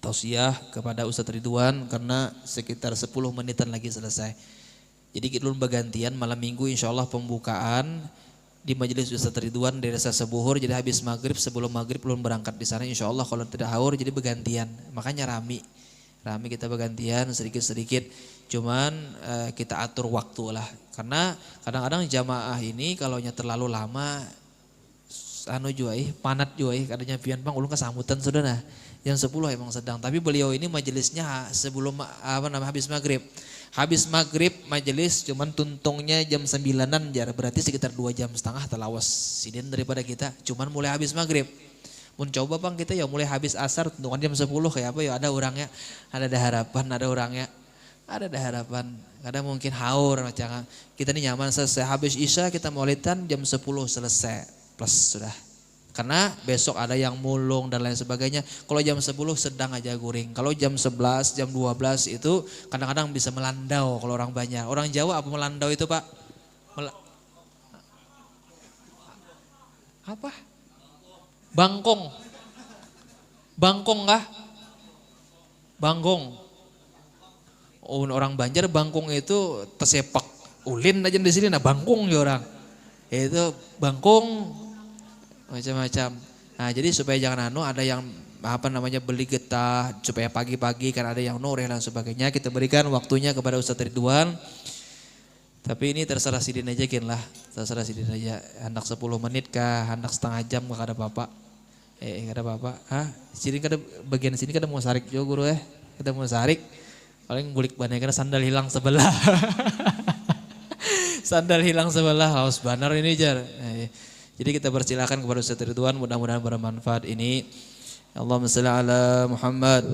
Speaker 1: tausiah kepada Ustadz Ridwan karena sekitar 10 menitan lagi selesai. Jadi kita belum bergantian malam minggu insyaallah pembukaan di majelis Ustadz Ridwan di Desa Sebuhur. Jadi habis maghrib, sebelum maghrib belum berangkat di sana insyaallah, kalau tidak haur jadi bergantian. Makanya rami kita bergantian sedikit-sedikit. Cuman kita atur waktu lah, karena kadang-kadang jamaah ini kalau terlalu lama panat juai kadanya pian bang ulun kesamutan sudah nah jam 10 emang sedang, tapi beliau ini majelisnya sebelum habis maghrib. Habis maghrib majelis cuman tuntungnya jam 9-an jar, berarti sekitar 2,5 jam terlawas sidin daripada kita, cuman mulai habis maghrib. Mun coba bang kita ya mulai habis asar tuntungan jam 10 kayak apa ya, ada orangnya, ada harapan, ada orangnya. Ada harapan, kadang mungkin haur macam kita ini nyaman selesai habis isya kita maulidan jam 10 selesai plus sudah. Karena besok ada yang mulung dan lain sebagainya. Kalau jam 10 sedang aja guring. Kalau jam 11, jam 12 itu kadang-kadang bisa melandau kalau orang banyak. Orang Jawa apa melandau itu Pak? Apa? Bangkong. Bangkong kah? Banggong. Oh, orang Banjar bangkong itu tersepak ulin aja di sini, nah bangkong ya orang. Itu bangkong macam-macam. Nah, jadi supaya jangan ada yang beli getah supaya pagi-pagi kan ada yang noreh dan sebagainya, kita berikan waktunya kepada Ustadz Ridwan. Tapi ini terserah sidin aja lah, terserah sidin aja. Hendak 10 menit kah, hendak setengah jam kah ada bapak. Kada bapak. Sidin kada bagian sini kada mau sarik juga guru kada mau sarik. Paling bulik banyak karena sandal hilang sebelah. Sandal hilang sebelah, haus banar ini jar. Jadi kita persilakan kepada Ustadz Ridwan, mudah-mudahan bermanfaat ini. Allahumma shalli ala Muhammad.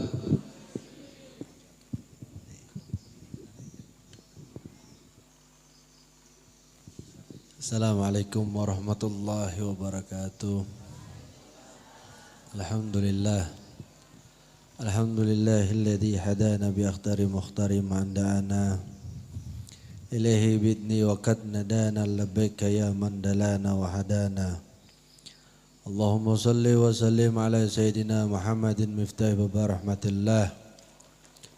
Speaker 2: Assalamualaikum warahmatullahi wabarakatuh. Alhamdulillah. Alhamdulillahilladzi hadana bi akhtari mukhtari man da'ana ilaihi bidni wa qad nadana labbaika ya man dalana wa hadana. Allahumma salli wa sallim ala sayyidina Muhammadin miftah bab rahmatillah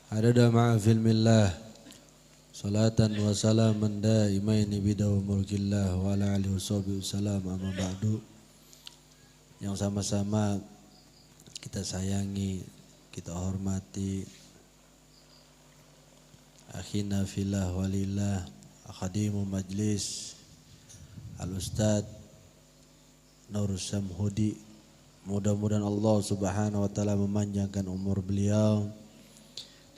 Speaker 2: adada ma'a filmillah salatan wa salaman daimaini bidaw mulkillah wa ala alihi washabihi wasallam, amma ba'du. Yang sama-sama kita sayangi, kita hormati akhina fillah walillah akhadimu majlis al-ustad Nur Samhudi. Mudah-mudahan Allah subhanahu wa ta'ala memanjangkan umur beliau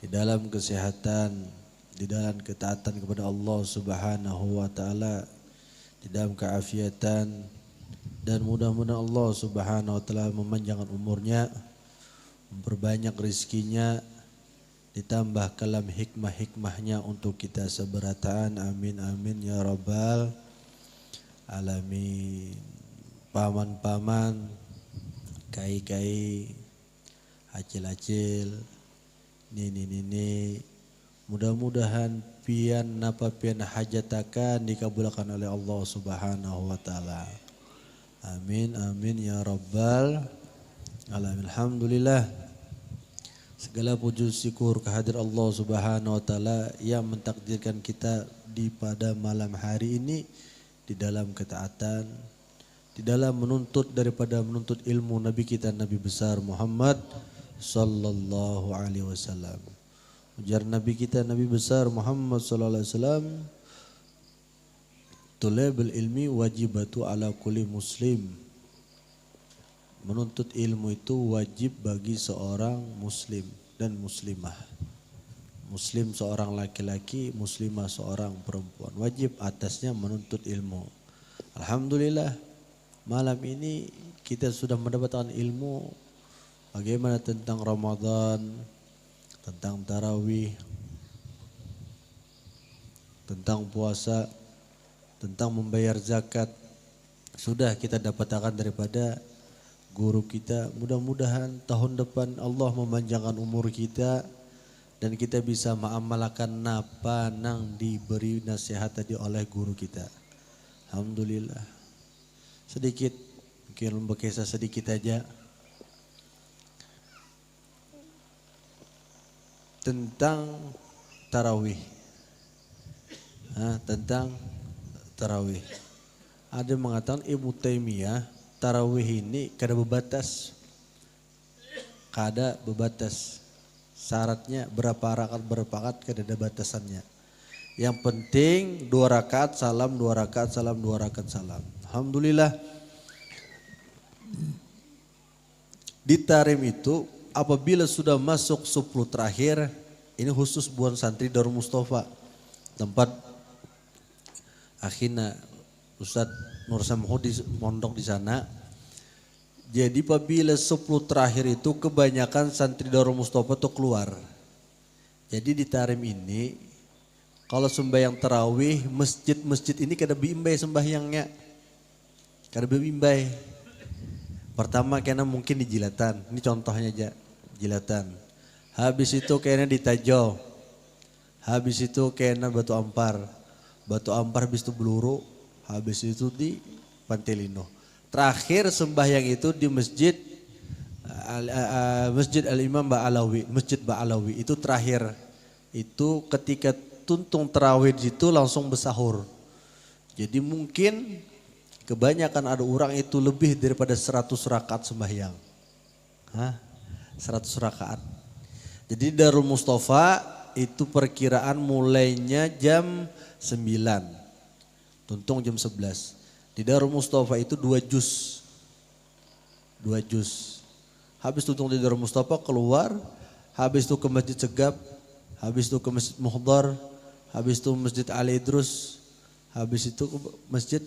Speaker 2: di dalam kesehatan, di dalam ketaatan kepada Allah subhanahu wa ta'ala, di dalam keafiatan, dan mudah-mudahan Allah subhanahu wa ta'ala memanjangkan umurnya, memperbanyak rezekinya, ditambah kalam hikmah-hikmahnya untuk kita seberataan, amin amin ya rabbal alamin. Paman-paman, kai-kai, acil-acil, nini-nini, mudah-mudahan pian napa pian hajatakan dikabulkan oleh Allah subhanahu wa ta'ala, amin amin ya rabbal alamin. Alhamdulillah, segala puji syukur kehadirat Allah subhanahu wa ta'ala yang mentakdirkan kita di pada malam hari ini di dalam ketaatan, di dalam menuntut ilmu Nabi kita, Nabi besar Muhammad sallallahu alaihi wasallam. Ujar Nabi kita, Nabi besar Muhammad sallallahu alaihi wasallam, tulabul ilmi wajibatu ala kulli muslim. Menuntut ilmu itu wajib bagi seorang muslim dan muslimah. Muslim seorang laki-laki, muslimah seorang perempuan. Wajib atasnya menuntut ilmu. Alhamdulillah, Malam ini kita sudah mendapatkan ilmu bagaimana tentang Ramadan, tentang tarawih, tentang puasa, tentang membayar zakat. Sudah kita dapatkan daripada guru kita. Mudah-mudahan tahun depan Allah memanjangkan umur kita dan kita bisa mengamalkan napa nang diberi nasihat tadi oleh guru kita. Alhamdulillah. Sedikit, mungkin berkisah sedikit aja tentang tarawih. Tentang tarawih. Ada yang mengatakan Ibnu Taimiyah tarawih ini kada bebatas. Kada bebatas. Syaratnya berapa rakaat kada ada batasannya. Yang penting 2 rakaat salam, 2 rakaat salam, 2 rakaat salam. Alhamdulillah. Di tarim itu apabila sudah masuk 10 terakhir, ini khusus buat santri Darul Mustafa. Tempat akhirnya Ustadz Nur Samhud di mondok di sana. Jadi apabila 10 terakhir itu kebanyakan santri Darul Mustafa tuh keluar. Jadi di tarim ini kalau sembahyang tarawih masjid-masjid ini kada bimbay sembahyangnya. Kada bimbay. Pertama kena mungkin di Jilatan. Ini contohnya aja. Jilatan. Habis itu kena di Tajo. Habis itu kena Batu Ampar. Batu Ampar habis itu Beluru. Habis itu di Pantelino. Terakhir sembahyang itu di masjid Masjid Al-Imam Ba'alawi. Masjid Ba'alawi itu terakhir. Itu ketika tuntung terawih itu langsung bersahur. Jadi mungkin kebanyakan ada orang itu lebih daripada 100 rakaat sembahyang. 100 rakaat. Jadi Darul Mustafa itu perkiraan mulainya jam 9. Tuntung jam 11. Di Darul Mustafa itu 2 juz. 2 juz. Habis tuntung di Darul Mustafa keluar. Habis itu ke Masjid Segap. Habis itu ke Masjid Muhdar. Habis itu Masjid Ali Idrus. Habis itu ke Masjid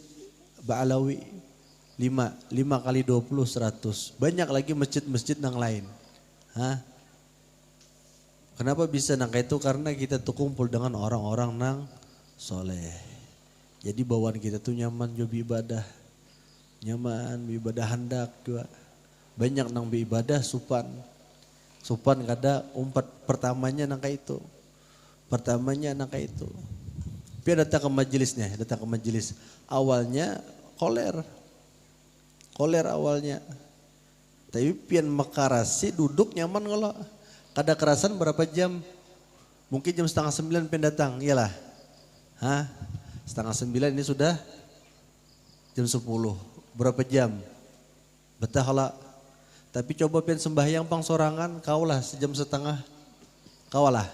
Speaker 2: Ba'alawi 5 kali 20 100. Banyak lagi masjid-masjid yang lain. Kenapa bisa nangka itu? Karena kita tuh kumpul dengan orang-orang nang soleh. Jadi bawaan kita tuh nyaman juga ibadah. Nyaman ibadah hendak juga. Banyak nang ibadah supan. Supan kada umpat pertamanya nangka itu. Pertamanya nangka itu. Dia datang ke majelisnya, datang ke majelis. Awalnya koler awalnya. Tapi pian makarasi duduk nyaman kalau kada kerasan berapa jam. Mungkin jam 8:30 pian datang, iyalah. 8:30 ini sudah jam 10. Berapa jam? Betah lah. Tapi coba pian sembahyang pang sorangan, kaulah sejam setengah. Kaulah.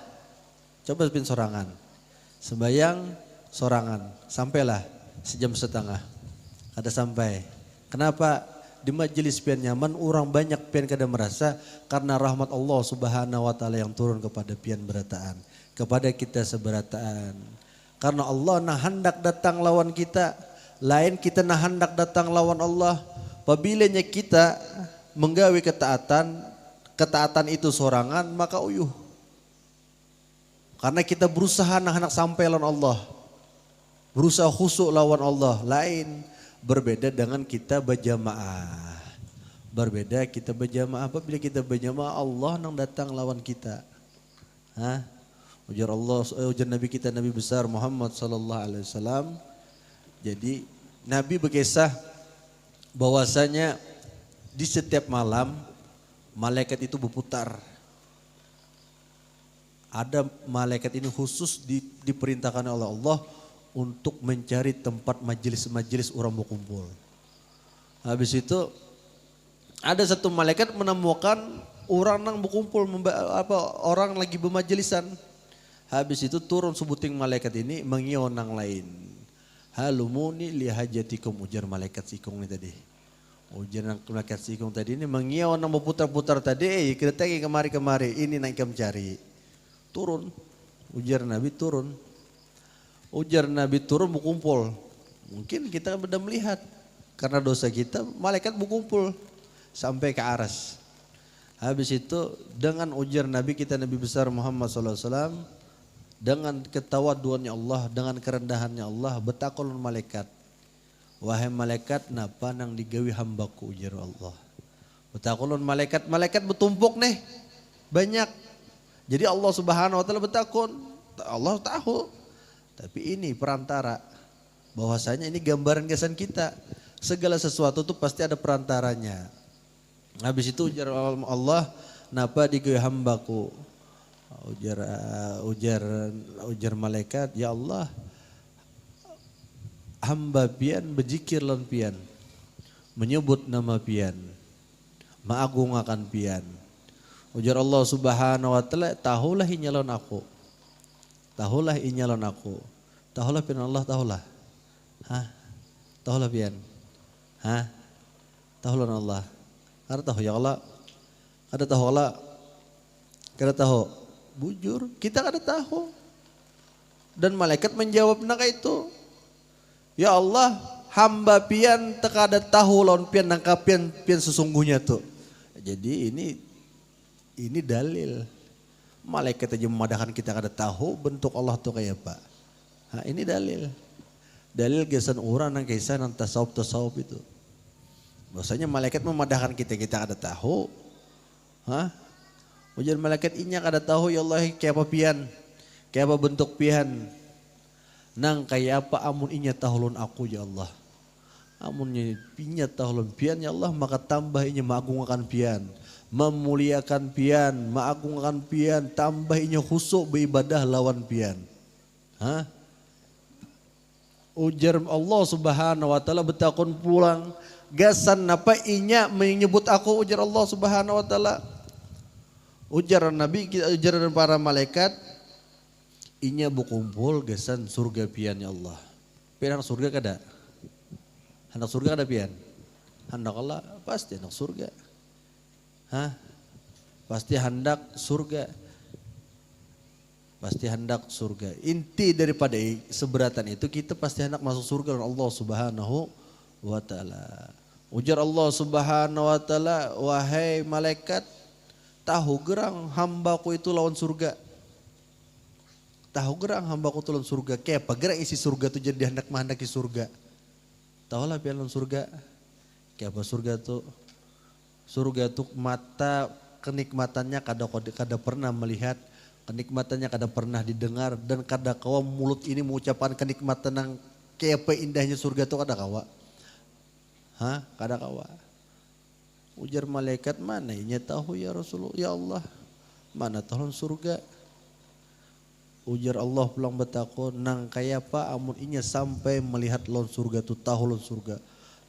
Speaker 2: Coba pian sorangan. Sembahyang sorangan, sampailah sejam setengah. Kada sampai. Kenapa? Di majelis pian nyaman, orang banyak pian kada merasa karena rahmat Allah Subhanahu wa taala yang turun kepada pian berataan, kepada kita seberataan. Karena Allah nah hendak datang lawan kita, lain kita nah hendak datang lawan Allah. Pabilanya kita menggawi ketaatan itu sorangan, maka uyuh. Karena kita berusaha nah hendak sampai lawan Allah. Berusaha khusyuk lawan Allah. Lain berbeda dengan kita berjamaah. Berbeda kita berjamaah. Apabila kita berjamaah Allah nang datang lawan kita. Ujar Allah, ujar Nabi kita Nabi besar Muhammad sallallahu alaihi wasallam. Jadi Nabi berkisah bahwasanya di setiap malam malaikat itu berputar. Ada malaikat ini khusus diperintahkan oleh Allah untuk mencari tempat majelis-majelis orang berkumpul. Habis itu ada satu malaikat menemukan orang yang berkumpul, orang lagi bermajelisan. Habis itu turun sebuting malaikat ini mengion yang lain. Halumuni lihajatikum, ujar malaikat sikung ini tadi. Ujar malaikat sikung tadi ini mengion yang berputar-putar tadi. Kita tagi kemari-kemari, ini naik cari. Turun, ujar Nabi turun. Ujar Nabi turun berkumpul. Mungkin kita sudah melihat. karena dosa kita, malaikat berkumpul sampai ke aras. Habis itu dengan ujar Nabi kita Nabi besar Muhammad SAW, dengan ketawaduannya Allah, dengan kerendahannya Allah, betakon malaikat. Wahai malaikat, napa nang digawi hambaku ujar Allah. Betakon malaikat, malaikat bertumpuk nih, banyak. Jadi Allah Subhanahu wa taala betakon, Allah tahu. Tapi ini perantara, bahwasanya ini gambaran kesan kita. Segala sesuatu itu pasti ada perantaranya. Habis itu ujar Allah, napa digawe hambaku? Ujar malaikat, ya Allah, hamba pian berzikir lan pian, menyebut nama pian, mengagungakan pian. Ujar Allah Subhanahu wa taala, tahulah inyalon aku. Tahulah inyalon aku. Tahulah pian Allah, tahulah. Hah? Tahulah pian. Hah? Tahulah Allah. Kada tahu ya Allah. Kada tahu Allah. Kada tahu. Bujur, kita kada tahu. Dan malaikat menjawab naka itu. Ya Allah, hamba pian tekada tahu lawan pian nangka pian sesungguhnya tuh. Jadi ini dalil. Malaikat aja memadahkan kita kada tahu bentuk Allah tuh kayak apa. Nah, ini dalil. Dalil gesan orang nang kisah nang tasawuf itu. Bahwasanya malaikat memadahkan kita kada tahu. Hah? Ujar malaikat inya kada tahu ya Allah kayak apa pian. Kayak apa bentuk pian. Nang kayak apa amun inya tahulun aku ya Allah. Amunnya inya tahulun pian ya Allah, maka tambah inya mengagungkan pian. Memuliakan pian, mengagungkan pian, tambah inya khusuk beribadah lawan pian. Hah? Ujar Allah Subhanahu wa taala betakon pulang, gasan napa inya menyebut aku ujar Allah Subhanahu wa taala. Ujar Nabi, ujar para malaikat, inya berkumpul gasan surga pian ya Allah. Pian anak surga kada? Anak surga kada pian? Hendak Allah pasti anak surga. Hah? Pasti hendak surga. Pasti hendak surga. Inti daripada seberatan itu kita pasti hendak masuk surga dengan Allah Subhanahu wa taala. Ujar Allah Subhanahu wa taala, wahai malaikat, tahu gerang hambaku itu lawan surga. Tahu gerang hambaku itu lawan surga. Kayak apa gerang isi surga itu jadi hendak menghendaki surga. Tahulah pian lawan surga. Kayak apa surga tuh? Surga tuh mata kenikmatannya kada pernah melihat. Kenikmatannya kada pernah didengar dan kada kawa mulut ini mengucapkan kenikmatan yang kayak apa indahnya surga itu kada kawa. Hah? Kada kawa. Ujar malaikat, mana inya tahu ya Rasulullah, ya Allah. Mana tahu surga. Ujar Allah pulang betakon, nang kayak apa amun inya sampai melihat lawan surga tu tahu lawan surga.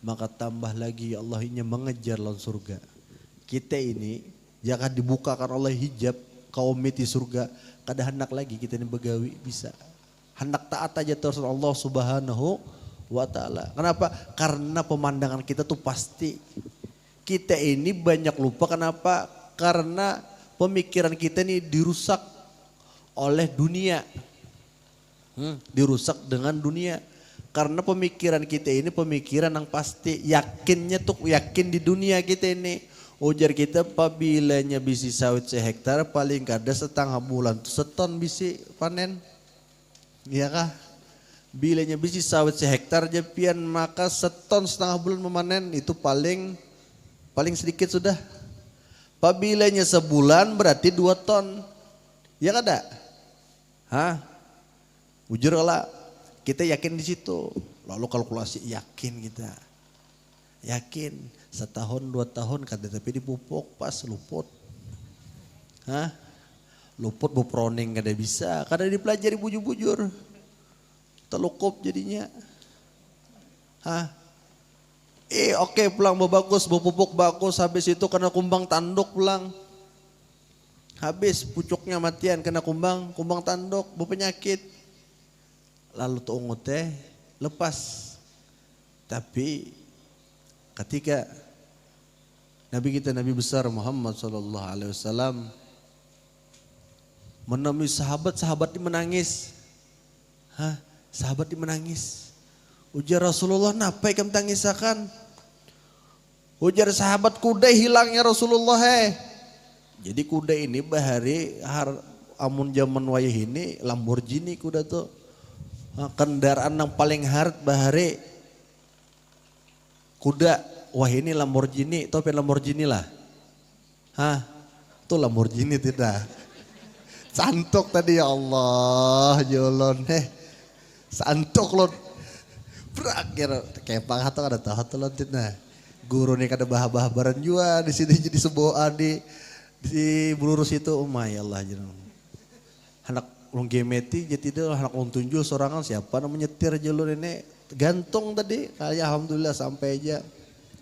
Speaker 2: Maka tambah lagi ya Allah inya mengejar lawan surga. Kita ini jangan dibukakan oleh hijab kaum miti surga, kada hendak lagi kita ini begawi bisa. Hendak taat aja terus Allah Subhanahu wa taala. Kenapa? Karena pemandangan kita tuh pasti. Kita ini banyak lupa, kenapa? Karena pemikiran kita ini dirusak oleh dunia. Dirusak dengan dunia. Karena pemikiran kita ini pemikiran yang pasti. Yakinnya tuh yakin di dunia kita ini. Ujar kita pabilanya bisi sawit sehektar paling kada setengah bulan tuh seton bisi panen. Iya kah? Bilanya bisi sawit sehektar aja pian maka seton setengah bulan memanen itu paling sedikit sudah. Pabilanya sebulan berarti 2 ton. Ya kada? Hah? Ujur lah. Kita yakin di situ. Lalu kalkulasi yakin kita. Yakin. Setahun 2 tahun kada tapi dipupuk pas luput. Hah? Luput beproning kada bisa. Kada dipelajari bujur-bujur. Telukup jadinya. Hah? Oke pulang bagus, pupuk bagus. Habis itu kena kumbang tanduk pulang. Habis pucuknya matian kena kumbang tanduk berpenyakit. Lalu tuh teh lepas. Tapi ketika Nabi kita Nabi besar Muhammad sallallahu alaihi wasallam menemui sahabat ini menangis. Hah? Sahabat ini menangis. Ujar Rasulullah, napa ikam tangisakan? Ujar sahabat, kuda hilangnya Rasulullah. Jadi kuda ini bahari amun zaman wayah ini Lamborghini kuda tuh. Kendaraan yang paling hard bahari kuda. Wah ini Lamborghini, tapi Lamborghini lah. Tuh Lamborghini tidak. Santok tadi ya Allah, jolon. Santok lo. Berakhir kayak pangat ada tahu lo tidak. Guru nih kada bah-bah baran jua di sini jadi sebuah di Bulurus itu, ya Allah jeneng. Anak ulung gemeti jadi itu anak ulung tunjuk sorangan siapa namanya nyetir jalur ini gantung tadi. Alhamdulillah sampai aja.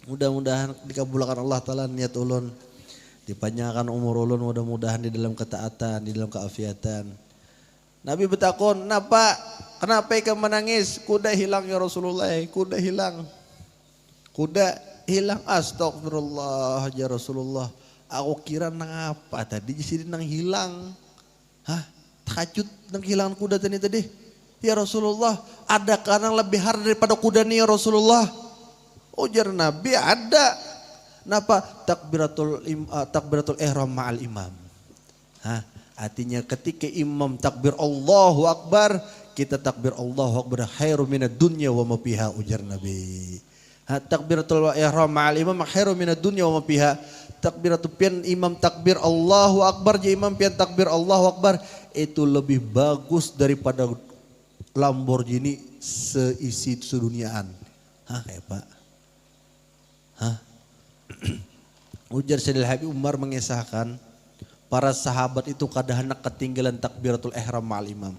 Speaker 2: Mudah-mudahan dikabulkan Allah Ta'ala niat ulun. Dipanjangkan umur ulun mudah-mudahan di dalam ketaatan, di dalam keafiatan. Nabi bertakon, kenapa ikam menangis? Kuda hilang ya Rasulullah, kuda hilang. Kuda hilang, astagfirullah ya Rasulullah. Aku kira nang apa tadi di sini nang hilang. Takjub nang hilang kuda tadi. Ya Rasulullah, ada yang lebih hard daripada kuda nih ya Rasulullah. Ujar Nabi ada. Napa? Takbiratul ihram ma'al imam. Artinya ketika imam takbir Allahu Akbar, kita takbir Allahu Akbar khairu minad dunya wa ma fiha, ujar Nabi. Takbiratul ihram ma'al imam khairu minad dunya wa ma fiha. Takbiratul pian imam takbir Allahu Akbar, je imam pian takbir Allahu Akbar, itu lebih bagus daripada Lamborghini seisi seduniaan. Kayak Pak. Ujar Sayyidil Habib Umar mengisahkan para sahabat itu kada hendak ketinggalan takbiratul ihram ma'al imam.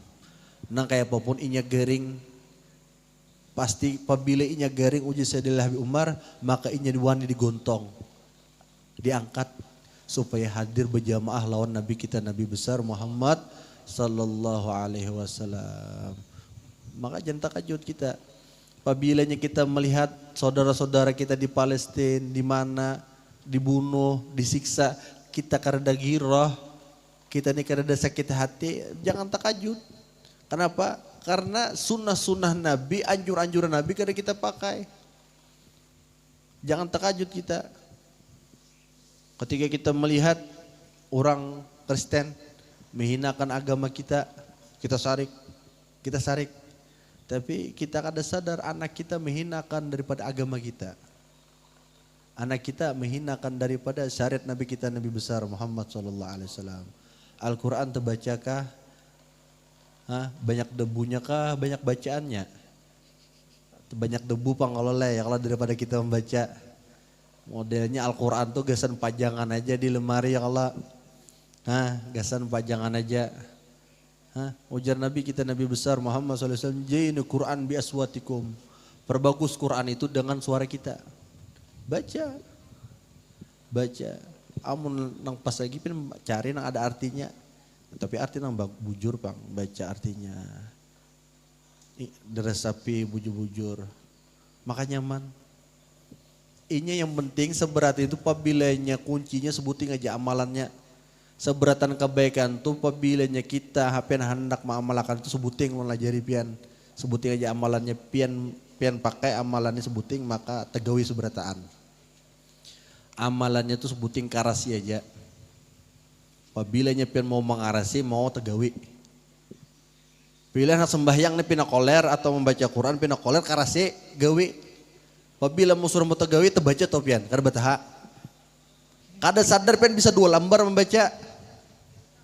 Speaker 2: Nang kayak apapun inya gering, pasti apabila inya gering ujar Sayyidil Habib Umar, maka inya diwani digontong, diangkat supaya hadir berjamaah lawan Nabi kita, Nabi besar Muhammad sallallahu alaihi wasallam. Maka jangan takjub kita. Apabila kita melihat saudara-saudara kita di Palestina, di mana dibunuh, disiksa, kita karena girah, kita ini karena sakit hati, jangan takjub. Kenapa? Karena sunnah-sunnah Nabi, anjuran-anjuran Nabi kada kita pakai. Jangan takjub kita. Ketika kita melihat orang Kristen menghinakan agama kita, kita sarik. Tapi kita kada sadar anak kita menghinakan daripada agama kita. Anak kita menghinakan daripada syariat Nabi kita, Nabi besar Muhammad SAW. Al-Quran terbacakah? Banyak debunya kah? Banyak bacaannya? Banyak debu pangololeh ya kalau daripada kita membaca. Modelnya Al-Quran tuh gasan pajangan aja di lemari ya Allah. Gasan pajangan aja. Ujar Nabi kita, Nabi besar Muhammad SAW, jainu Quran bi aswatikum. Perbagus Quran itu dengan suara kita. Baca. Amun nang pas lagi pun cari nang ada artinya. Tapi arti nang bujur Bang, baca artinya. Deresapi bujur-bujur. Makanya man. Ini yang penting seberat itu pabilanya kuncinya sebutin aja amalannya. Seberatan kebaikan tuh pabilanya kita hapian hendak mengamalkan itu sebuting lo lajari pian. Sebuting aja amalannya pian pakai amalannya sebuting maka tegawi seberataan. Amalannya tuh sebuting karasi aja. Pabilanya pian mau mengarasi mau tegawi. Bila nak sembahyang nih pina koler atau membaca Quran pina koler karasi gawi. Pabila mau suruh mau tegawi terbaca tuh pian kada bataha. Kada sadar pian bisa 2 lembar membaca.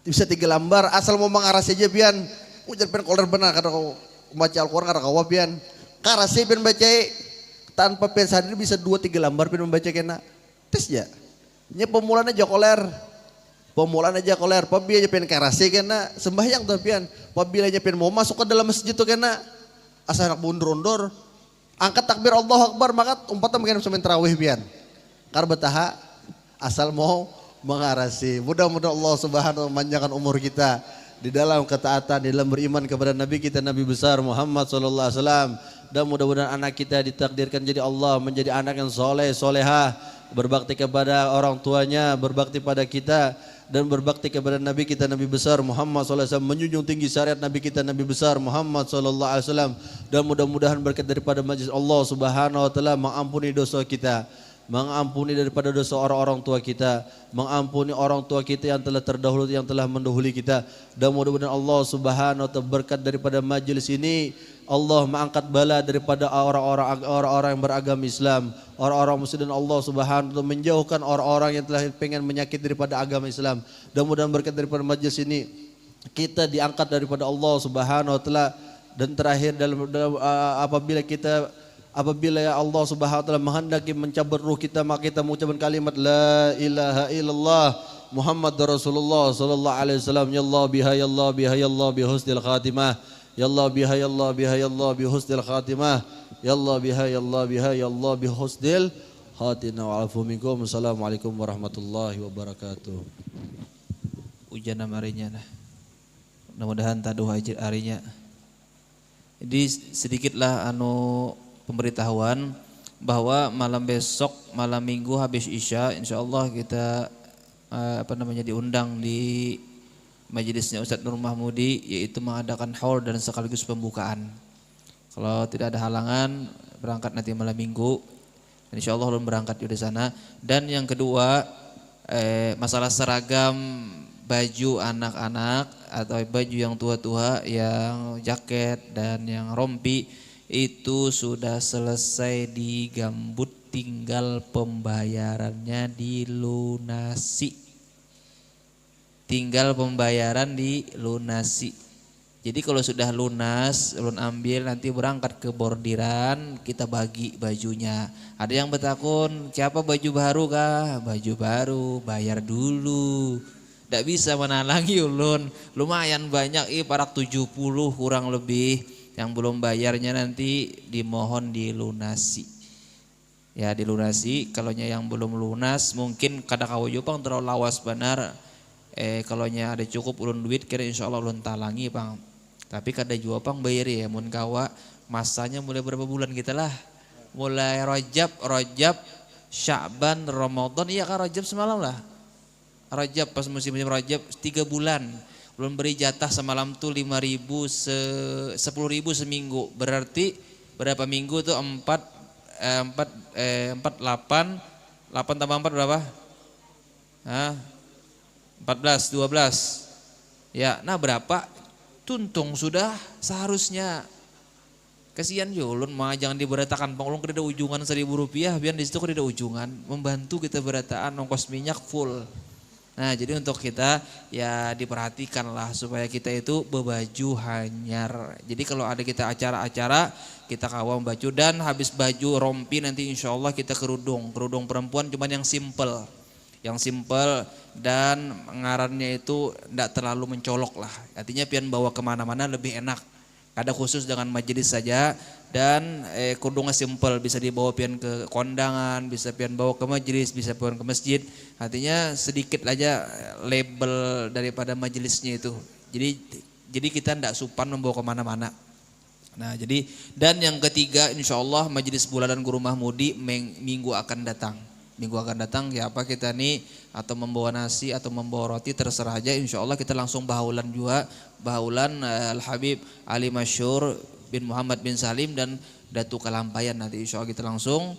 Speaker 2: Bisa 3 lembar asal mau mengarasi aja pian. Ujar pian koler benar kada kau baca Al-Quran kada kau pian. Karasi pian baca tanpa pian sadar bisa 2-3 lembar pian membaca kena. Tes ya. Nya pemulaan aja koler. Pabila aja pian karasi kena sembahyang tuh pian. Pabila aja pian mau masuk ke dalam masjid tuh kena. Asal anak bundur-undur. Angkat takbir Allahu Akbar maka umpatan mungkin semen tarawih pian. Kada bataha asal mau mengarasi. Mudah-mudahan Allah Subhanahu wa memanjangkan umur kita di dalam ketaatan, di dalam beriman kepada Nabi kita, Nabi besar Muhammad sallallahu alaihi wasallam. Dan mudah-mudahan anak kita ditakdirkan jadi Allah, menjadi anak yang soleh, solehah, berbakti kepada orang tuanya, berbakti pada kita, dan berbakti kepada Nabi kita Nabi besar Muhammad SAW, menjunjung tinggi syariat Nabi kita Nabi besar Muhammad SAW, dan mudah-mudahan berkat daripada majlis Allah Subhanahu wa taala mengampuni dosa kita, mengampuni daripada dosa orang-orang tua kita, mengampuni orang tua kita yang telah terdahulu, yang telah mendahului kita, dan mudah-mudahan Allah Subhanahu wa taala berkat daripada majlis ini Allah mengangkat bala daripada orang-orang yang beragama Islam, orang-orang muslim, dan Allah Subhanahu wa taala menjauhkan orang-orang yang telah pengen menyakiti daripada agama Islam. Dan mudah-mudahan berkat daripada majlis ini kita diangkat daripada Allah Subhanahu wa taala. Dan terakhir apabila ya Allah Subhanahu wa taala menghendaki mencabut ruh kita, maka kita mengucapkan kalimat la ilaha illallah Muhammad Rasulullah sallallahu alaihi wasallam. Ya Allah biha ya Allah biha ya Allah bi husnil khatimah. Ya Allah biha ya Allah biha ya Allah bi husnil khatimah. Ya Allah biha ya Allah biha ya Allah bi husnil khatimah. Wa afu minkum. Assalamualaikum warahmatullahi wabarakatuh.
Speaker 1: Ujian harinya nah. Mudah-mudahan taduh harinya. Jadi sedikitlah pemberitahuan bahwa malam besok, malam minggu habis Isya, insyaallah kita diundang di majelisnya Ustadz Nur Mahmudi, yaitu mengadakan haul dan sekaligus pembukaan. Kalau tidak ada halangan berangkat nanti malam minggu, insyaallah ulun berangkat di sana. Dan yang kedua masalah seragam baju anak-anak atau baju yang tua-tua, yang jaket dan yang rompi itu sudah selesai digambut, tinggal pembayarannya dilunasi. Tinggal pembayaran dilunasi. Jadi kalau sudah lunas, ulun ambil nanti berangkat ke bordiran, kita bagi bajunya. Ada yang bertakun, siapa baju baru kah? Baju baru, bayar dulu. Tidak bisa menalangi ulun. Lumayan banyak, parak 70 kurang lebih. Yang belum bayarnya nanti dimohon dilunasi. Ya dilunasi, kalau yang belum lunas mungkin kada kawa jupang terlalu lawas benar. Kalau ada cukup ulun duit kira insyaallah ulun talangi pang. Tapi kada jua pang bayar ya mun kawa. Masanya mulai berapa bulan kita lah. Mulai Rajab, Sya'ban, Ramadan, iya kan Rajab semalam lah. Rajab pas musim Rajab 3 bulan. Ulun beri jatah semalam tuh 5.000 10.000 seminggu. Berarti berapa minggu tuh 8 tambah 4 berapa? 14, 12. Ya, nah berapa? Tuntung sudah seharusnya. Kasihan ulun mah jangan diberatakan. Ulun kada ujungan Rp1.000 biar di situ kada ujungan. Membantu kita berataan ongkos minyak full. Nah, jadi untuk kita ya diperhatikanlah supaya kita itu berbaju hanyar. Jadi kalau ada kita acara-acara kita kawam baju, dan habis baju rompi nanti insyaallah kita kerudung perempuan cuman yang simple. Yang simple dan ngarannya itu tidak terlalu mencolok lah. Artinya pian bawa kemana-mana lebih enak. Kada khusus dengan majelis saja, dan kudungnya simple, bisa dibawa pian ke kondangan, bisa pian bawa ke majelis, bisa pian ke masjid. Artinya sedikit aja label daripada majelisnya itu. Jadi kita tidak supan membawa kemana-mana. Nah jadi, dan yang ketiga insyaallah majelis bulanan Guru Mahmudi minggu akan datang. Minggu akan datang ya apa kita nih, atau membawa nasi atau membawa roti terserah aja, insyaallah kita langsung bahulan juga. Bahulan Al-Habib Ali Masyur bin Muhammad bin Salim dan Datu Kalampayan, nanti insyaallah kita langsung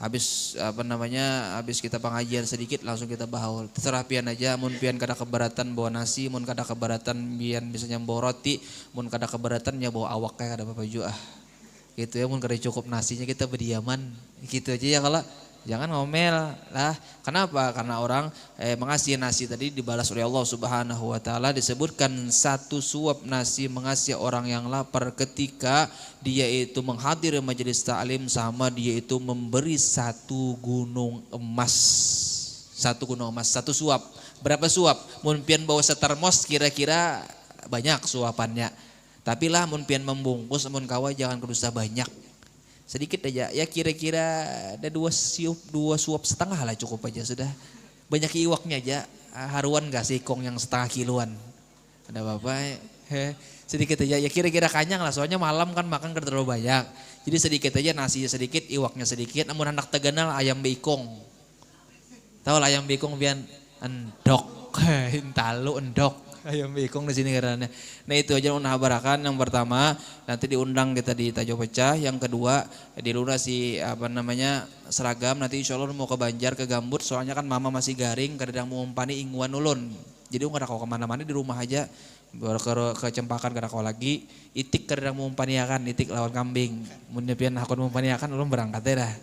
Speaker 1: habis habis kita pengajian sedikit langsung kita bahul. Terserah pian aja, mun pian kada keberatan bawa nasi, mun kada keberatan pian misalnya bawa roti, mun kada keberatan ya bawa awak kayak kada apa-apa juga. Gitu ya, mun kada cukup nasinya kita berdiaman. Gitu aja ya kalau. Jangan ngomel lah. Kenapa? Karena orang mengasih nasi tadi dibalas oleh Allah Subhanahu wa taala, disebutkan 1 suap nasi mengasih orang yang lapar ketika dia itu menghadiri majelis ta'lim, sama dia itu memberi 1 gunung emas. 1 gunung emas, 1 suap. Berapa suap? Mun pian bawa setermos kira-kira banyak suapannya. Tapi lah mun pian membungkus mun kawa jangan kedusta banyak. Sedikit aja, ya kira-kira ada 2 suap setengah lah cukup aja sudah. Banyak iwaknya aja, haruan gak sikong yang setengah kiloan. Ada apa-apa, sedikit aja, ya kira-kira kanyang lah, soalnya malam kan makan kada terlalu banyak. Jadi sedikit aja, nasinya sedikit, iwaknya sedikit, namun anak teganal ayam beikong. Tahu lah ayam beikong bian endok. endok, intalu endok. Ayam bikung di sini karena. Nah itu aja unah barakan. Yang pertama nanti diundang kita di Tajo Pecah. Yang kedua dilunasi seragam. Nanti insya Allah mau ke Banjar ke Gambut. Soalnya kan mama masih garing. Kadang mau umpani ingguan ulun. Jadi nggak ada kau kemana-mana di rumah aja. Baru ke Cempakan kada kau lagi. Itik kadang mau umpaniakan. Itik lawan kambing. Munyepian aku mau umpaniakan ulun berangkat ya dah.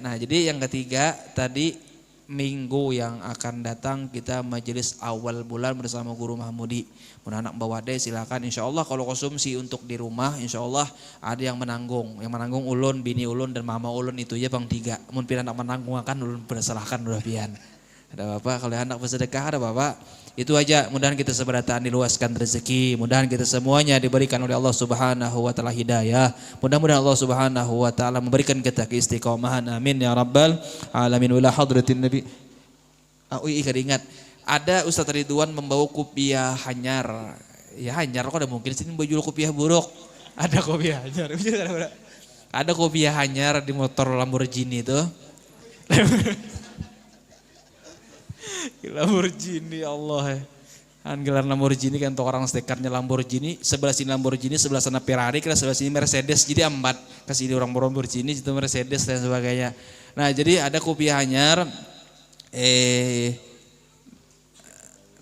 Speaker 1: Nah jadi yang ketiga tadi. Minggu yang akan datang kita majelis awal bulan bersama Guru Mahmudi. Mun anak bawa deh silakan. Insya Allah kalau konsumsi untuk di rumah insya Allah ada yang menanggung. Yang menanggung ulun, bini ulun dan mama ulun itu aja bang 3. Mun pian anak menanggung akan ulun berserahkan udah pian. Ada bapak kalau anak bersedekah ada bapak. Itu aja, mudah-mudahan kita seberataan diluaskan rezeki, mudah-mudahan kita semuanya diberikan oleh Allah Subhanahu wa taala hidayah. Mudah-mudahan Allah Subhanahu wa taala memberikan kita keistiqomahan. Amin ya rabbal alamin. Wala hadratin nabi. Kada ingat. Ada Ustaz Ridwan membawa kopiah hanyar. Ya hanyar kok ada mungkin sini baju kopiah buruk. Ada kopiah hanyar. Ada kopiah hanyar di motor Lamborghini itu. Lamborghini Allah. Gelar Lamborghini kan untuk orang stekarnya Lamborghini, sebelah sini Lamborghini, sebelah sana Ferrari, sebelah sini Mercedes. Jadi 4 kasih orang Lamborghini itu Mercedes dan sebagainya. Nah, jadi ada kopiah hanyar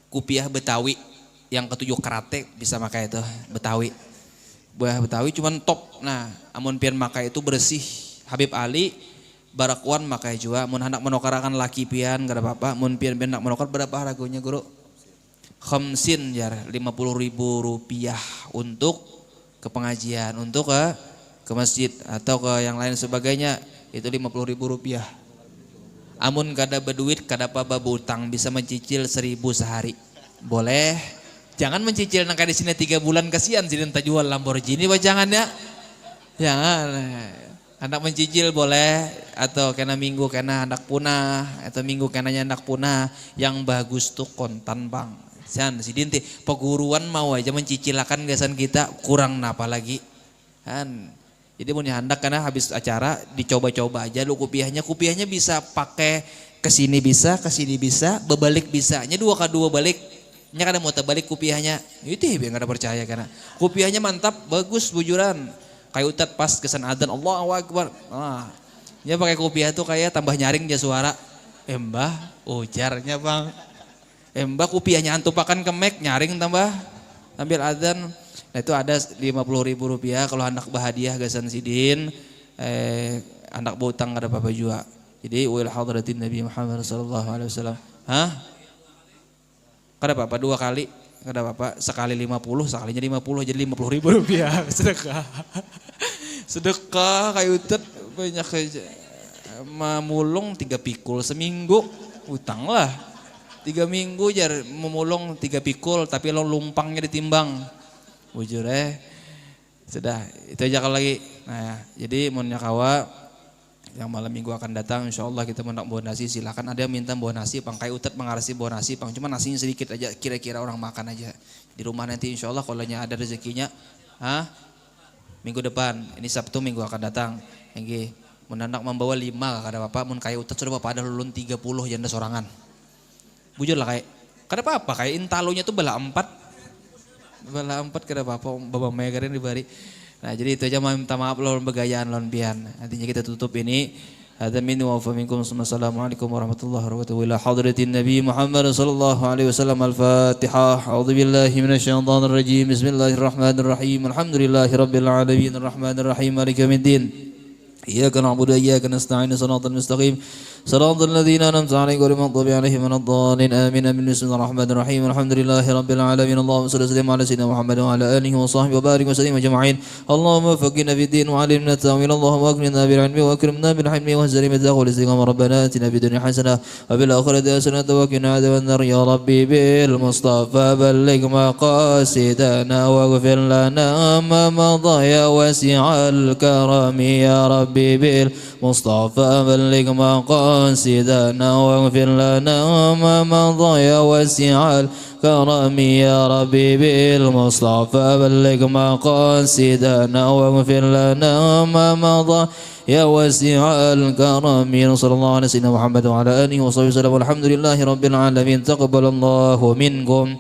Speaker 1: kopiah Betawi yang ketujuh karate bisa pakai itu Betawi. Buah Betawi cuman top. Nah, amun pian makai itu bersih. Habib Ali Barakuan makai juga. Mun hendak menokarakan laki pian gak ada apa-apa. Mun pian hendak menokar berapa harganya guru? Khamsin jar 50.000 rupiah untuk ke pengajian, untuk ke masjid atau ke yang lain sebagainya itu 50.000 rupiah. Amun kada berduit kada apa utang bisa mencicil 1.000 sehari. Boleh. Jangan mencicil nang di sini 3 bulan kasihan sih entah jual Lamborghini jangan ya. Jangan. Hendak mencicil boleh atau kena minggu kena hendak punah atau minggu kenanya hendak punah. Yang bagus tuh kontan bang. Sian si dinti peguruan mau aja mencicilakan gasan kita kurang napa lagi kan. Jadi mau hendak karena habis acara dicoba-coba aja lu kupiahnya bisa pakai kesini bisa berbalik bisa nya 2x2 balik nya kada mau terbalik kupiahnya itu biar kada percaya karena kupiahnya mantap bagus bujuran. Kayak utat pas kesan adzan Allahu Akbar. Dia pakai kopiah tuh kayak tambah nyaring dia suara. Mbah ujarnya bang. Mbah kopiahnya antupakan kemek nyaring tambah ambil adzan. Nah itu ada 50.000 rupiah kalau anak bahadiah gasan sidin. Anak butang ada apa-apa juga. Jadi wal hadratin Nabi Muhammad sallallahu alaihi wasallam. Kada apa-apa 2 kali. Kada apa-apa, sekali 50, sekalinya 50 jadi 50.000 rupiah sedekah. Sedekah kayak utet banyak aja. Memulung 3 pikul seminggu, utang lah. 3 minggu jar memulung 3 pikul tapi lo lumpangnya ditimbang. Bujur sudah, itu aja kalau lagi. Nah, jadi mun kawa yang malam minggu akan datang insyaallah kita mendak bawa nasi silakan. Ada yang minta bawa nasi pang kayak utet mengarasi bawa nasi pang cuma nasinya sedikit aja kira-kira orang makan aja di rumah nanti insyaallah kalau ada rezekinya minggu depan ini Sabtu minggu akan datang nggih mun hendak membawa 5 kada apa-apa mun kayak utet sudah apa ada lulun 30 janda sorangan bujur lah kayak kada apa-apa kayak intalonya tuh bala 4 kada apa-apa bawa megarin dibari. Nah jadi itu aja minta maaf lawan begayaan lawan pian. Nantinya kita tutup ini. Hadza minni wa fa minkum. Assalamualaikum warahmatullahi wabarakatuh. Ila hadratin Nabi Muhammad sallallahu alaihi wasallam. Al-Fatihah. A'udzu billahi minasyaitonir rajim. Bismillahirrahmanirrahim. Alhamdulillahirabbil alamin. Arrahmanir rahim. Maliki yaumiddin. Iyyaka na'budu wa iyyaka nasta'in. Shiratal mustaqim. Shiratal ladzina an'amta 'alaihim ghairil maghdubi 'alaihim waladdallin. Amin. Bismillahirrahmanirrahim. Alhamdulillahirabbil alamin. Allahumma shalli ala sayyidina Muhammad wa ala alihi wa sahbihi wa barik wa sallim ajma'in. Allahumma faqihna fid din wa 'allimna at-ta'wil. Allahumma akrimna bil 'ilmi wa akrimna bil hilmi wa zidna min wal istiqamah. Rabbana atina fid dunya hasanah wa fil akhirati hasanah wa qina adzaban nar. Ya rabbi bil mustafa balligh maqasidana waghfir lana ma madha ya wasi'al karami. Ya rabbi bil mustafa balligh maqasidana مقاصدنا واغفر لنا ما مضى يا واسع الكرم يا ربي بالمصطفى بلغ مقاصدنا واغفر لنا ما مضى يا واسع الكرم صلى الله على سيدنا محمد وعلى آله وصحبه وسلم والحمد لله رب العالمين تقبل الله منكم